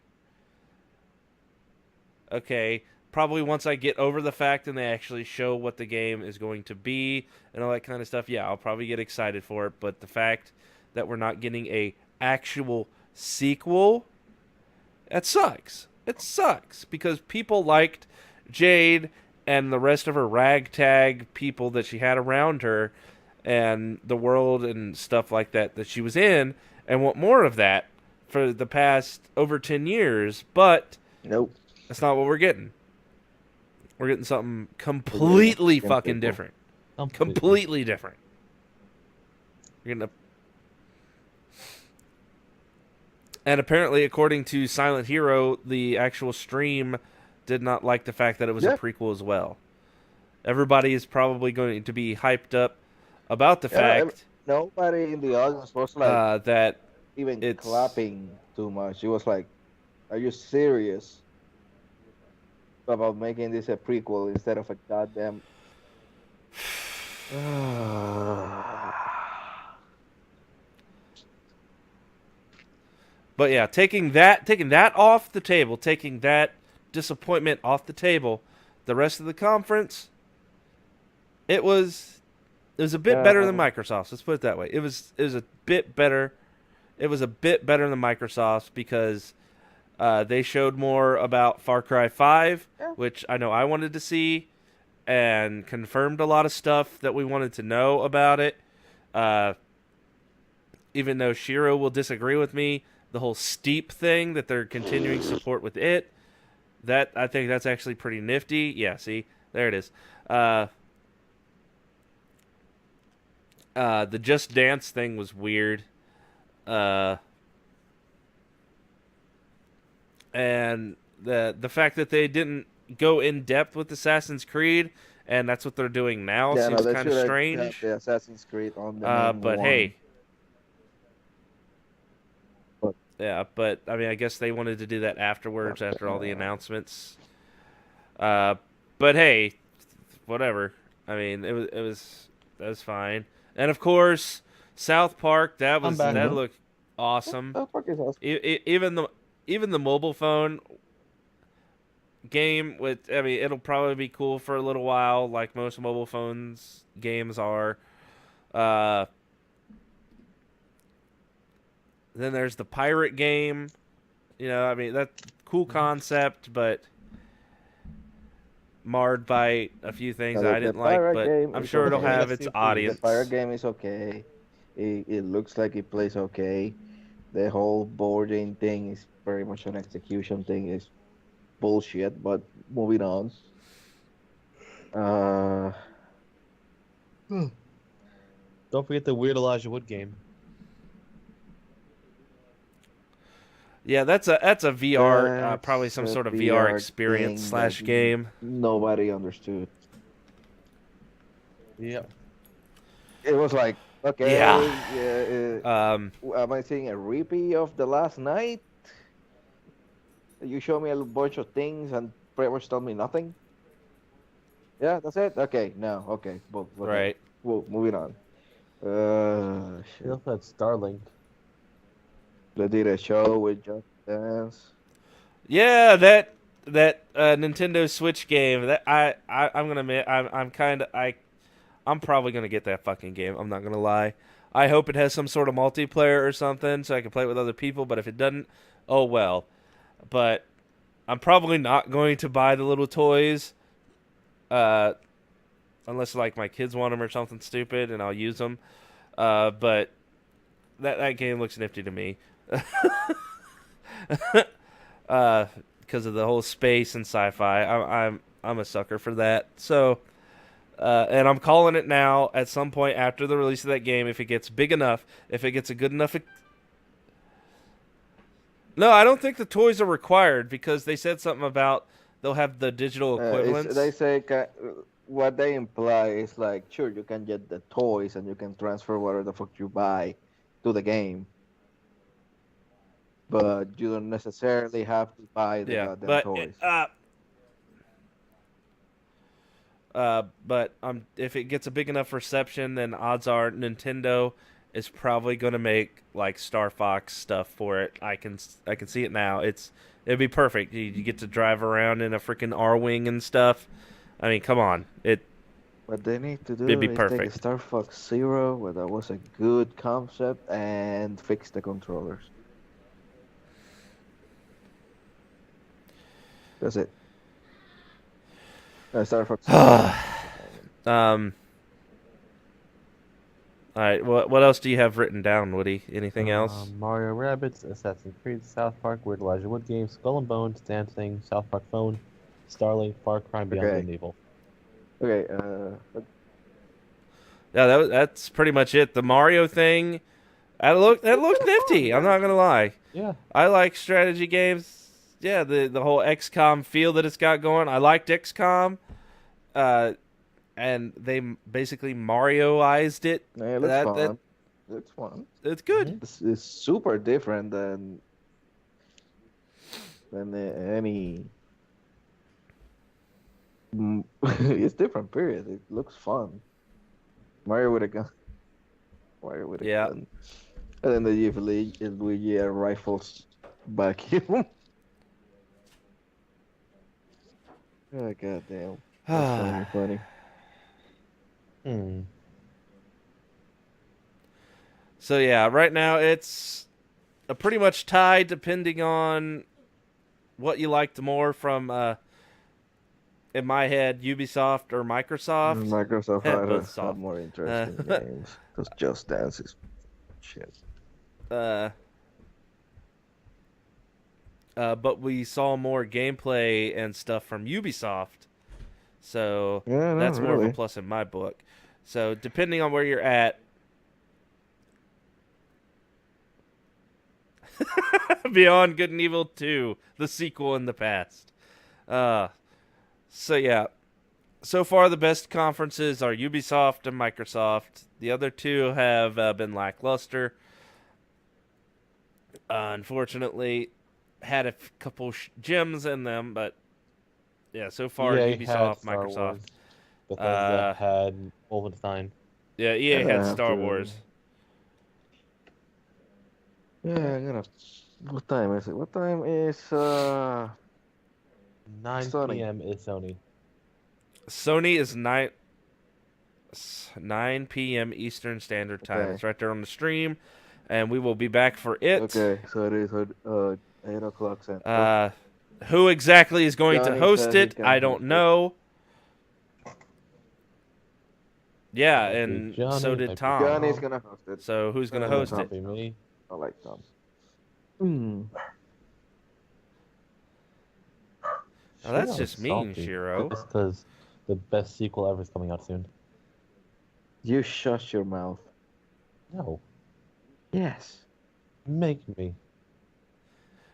Okay, probably once I get over the fact and they actually show what the game is going to be and all that kind of stuff, yeah, I'll probably get excited for it. But the fact that we're not getting a actual sequel, that sucks. It sucks because people liked Jade and the rest of her ragtag people that she had around her and the world and stuff like that that she was in and want more of that for the past over 10 years. But nope. That's not what we're getting. We're getting something completely fucking different. Completely different. You're getting And apparently, according to Silent Hero, the actual stream did not like the fact that it was a prequel as well. Everybody is probably going to be hyped up about the fact. Nobody in the audience was like that even clapping too much. It was like, "Are you serious about making this a prequel instead of a goddamn?" But yeah, taking that off the table, taking that disappointment off the table, the rest of the conference, it was a bit better than Microsoft's. Let's put it that way. It was a bit better. It was a bit better than Microsoft's because they showed more about Far Cry 5, which I know I wanted to see, and confirmed a lot of stuff that we wanted to know about it. Even though Shiro will disagree with me, the whole Steep thing that they're continuing support with it, that I think that's actually pretty nifty. Yeah, see, there it is. The Just Dance thing was weird. And the fact that they didn't go in depth with Assassin's Creed, and that's what they're doing now, Yeah, no, seems they kind of should have strange. the Assassin's Creed on the main But one. hey, yeah, but I mean, I guess they wanted to do that afterwards, after all the announcements. But hey, whatever. I mean, that was fine. And of course, South Park, that looked awesome. South Park is awesome. Even the mobile phone game it'll probably be cool for a little while, like most mobile phones games are. Then there's the pirate game. That's cool concept, but marred by a few things I didn't like. But I'm sure it'll have its audience. The pirate game is okay. It looks like it plays okay. The whole boarding thing is very much an execution thing. It's bullshit, but moving on. Don't forget the Weird Elijah Wood game. Yeah, that's a VR, probably some sort of VR experience / game. Nobody understood. Yeah. It was like, okay, am I seeing a repeat of the last night? You show me a bunch of things and pretty much tell me nothing? Yeah, that's it? Okay, no, okay. Okay. Right. Well, moving on. Shit. They also had Starlink. They did a show with Just Dance. Yeah, that Nintendo Switch game. That I'm gonna admit, I'm probably gonna get that fucking game. I'm not gonna lie. I hope it has some sort of multiplayer or something so I can play it with other people. But if it doesn't, oh well. But I'm probably not going to buy the little toys, unless like my kids want them or something stupid, and I'll use them. But that game looks nifty to me. Because of the whole space and sci-fi, I'm a sucker for that. So, and I'm calling it now. At some point after the release of that game, if it gets big enough, if it gets a good enough. No, I don't think the toys are required because they said something about they'll have the digital equivalents. They say what they imply is like, sure, you can get the toys and you can transfer whatever the fuck you buy to the game. But you don't necessarily have to buy the toys. But if it gets a big enough reception, then odds are Nintendo is probably going to make like Star Fox stuff for it. I can see it now. It'd be perfect. You get to drive around in a freaking R-Wing and stuff. I mean, come on. What they need to do is take a Star Fox Zero, where that was a good concept, and fix the controllers. That's it. Star Fox. All right. What else do you have written down, Woody? Anything else? Mario Rabbids, Assassin's Creed, South Park, Weird Elijah Wood game, Skull and Bones, Dancing, South Park Phone, Starlink, Far Cry Beyond Good and Evil. Okay. Yeah, that's pretty much it. The Mario thing, that looked nifty. I'm not gonna lie. Yeah. I like strategy games. Yeah, the whole XCOM feel that it's got going. I liked XCOM. And they basically Marioized it. Yeah, it looks fun. It's fun. It's good. It's super different than any. It's different. Period. It looks fun. Mario with a gun. Gun. And then the Luigi rifles vacuum. Oh goddamn. That's funny. So yeah, right now it's a pretty much tie, depending on what you liked more from, in my head, Ubisoft or Microsoft. Microsoft had more interesting games. Because Just Dance is shit. But we saw more gameplay and stuff from Ubisoft. So that's more of a plus in my book. So depending on where you're at, Beyond Good and Evil 2, the sequel in the past. So yeah. So far, the best conferences are Ubisoft and Microsoft. The other two have been lackluster. Unfortunately, had a couple gems in them, but yeah, so far Ubisoft, Microsoft. Bethesda had Wolfenstein. Yeah, EA had Star Wars. Yeah, I'm gonna. What time is it? What time is 9 Sony? p.m. is Sony. Sony is 9 p.m. Eastern Standard Time. Okay. It's right there on the stream, and we will be back for it. Okay, so it is 8 o'clock Central. Who exactly is going Johnny to host said he it? can I don't host it. know. Yeah, Might be and Johnny, so might did be Tom. Johnny's gonna host it. So who's gonna host it? Be me. I like Tom. Hmm. Oh, that's Shiro's just mean, salty. Shiro. Just because the best sequel ever is coming out soon. You shut your mouth. No. Yes. Make me.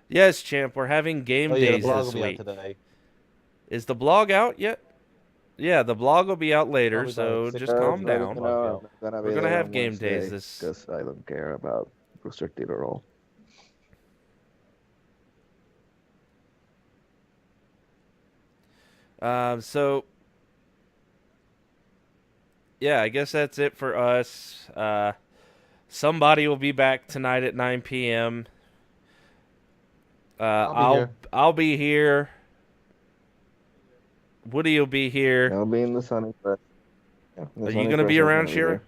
Yes, champ. We're having game Oh, yeah, the days blog this will be out week. today. Is the blog out yet? Yeah, the blog will be out later, Probably so about 6 just calm hours. down. No, We're gonna have game days this. Because I don't care about Rooster Teeth at all. So yeah, I guess that's it for us. Somebody will be back tonight at 9 p.m. I'll be here. Woody will be here. I'll be in the Sunny Press. Yeah, Are you gonna be around, Shira?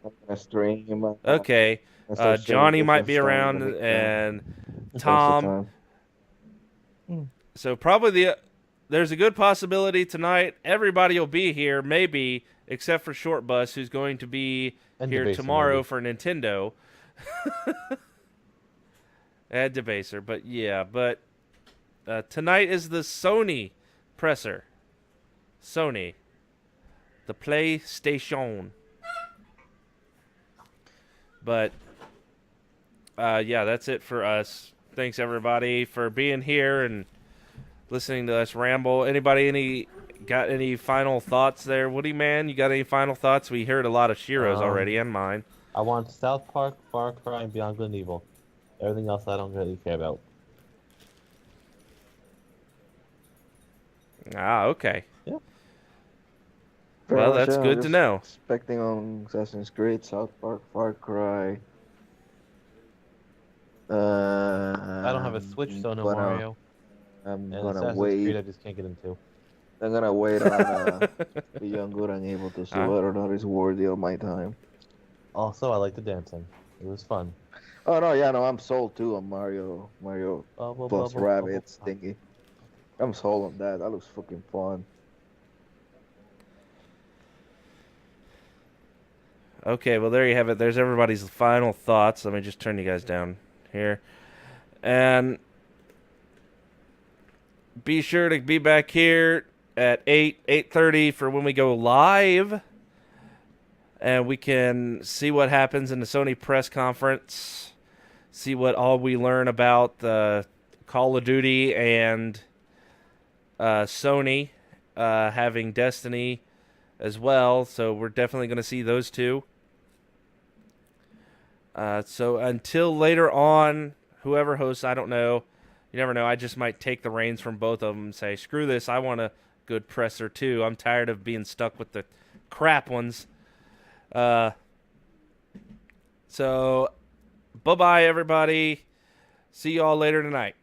I'm gonna stream. Okay. Johnny might be around, and Tom. So probably there's a good possibility tonight everybody will be here, maybe, except for Short Bus, who's going to be here Debaser, tomorrow maybe. for Nintendo. And Debaser, but yeah, but tonight is the Sony presser. Sony. The PlayStation. But yeah, that's it for us. Thanks everybody for being here and listening to us ramble. Anybody got any final thoughts there? Woody man, you got any final thoughts? We heard a lot of Shiro's already and mine. I want South Park, Far Cry, and Beyond Good and Evil. Everything else I don't really care about. Ah, okay. Yeah. Well, that's good to know. Expecting on Assassin's Creed, South Park, Far Cry. I don't have a Switch, so no Mario. I'm And gonna Assassin's wait. Creed I just can't get into. I'm gonna wait on Beyond Good and Evil to see whether or not it's worthy of my time. Also, I like the dancing. It was fun. Oh no, yeah, no, I'm sold too on Mario plus Rabbids thingy. I'm sold on that. That looks fucking fun. Okay, well, there you have it. There's everybody's final thoughts. Let me just turn you guys down here. And be sure to be back here at 8:30 for when we go live. And we can see what happens in the Sony press conference. See what all we learn about Call of Duty and Sony having Destiny as well. So we're definitely going to see those two. So until later on, whoever hosts, I don't know. You never know. I just might take the reins from both of them and say, screw this. I want a good presser too. I'm tired of being stuck with the crap ones. So bye-bye, everybody. See you all later tonight.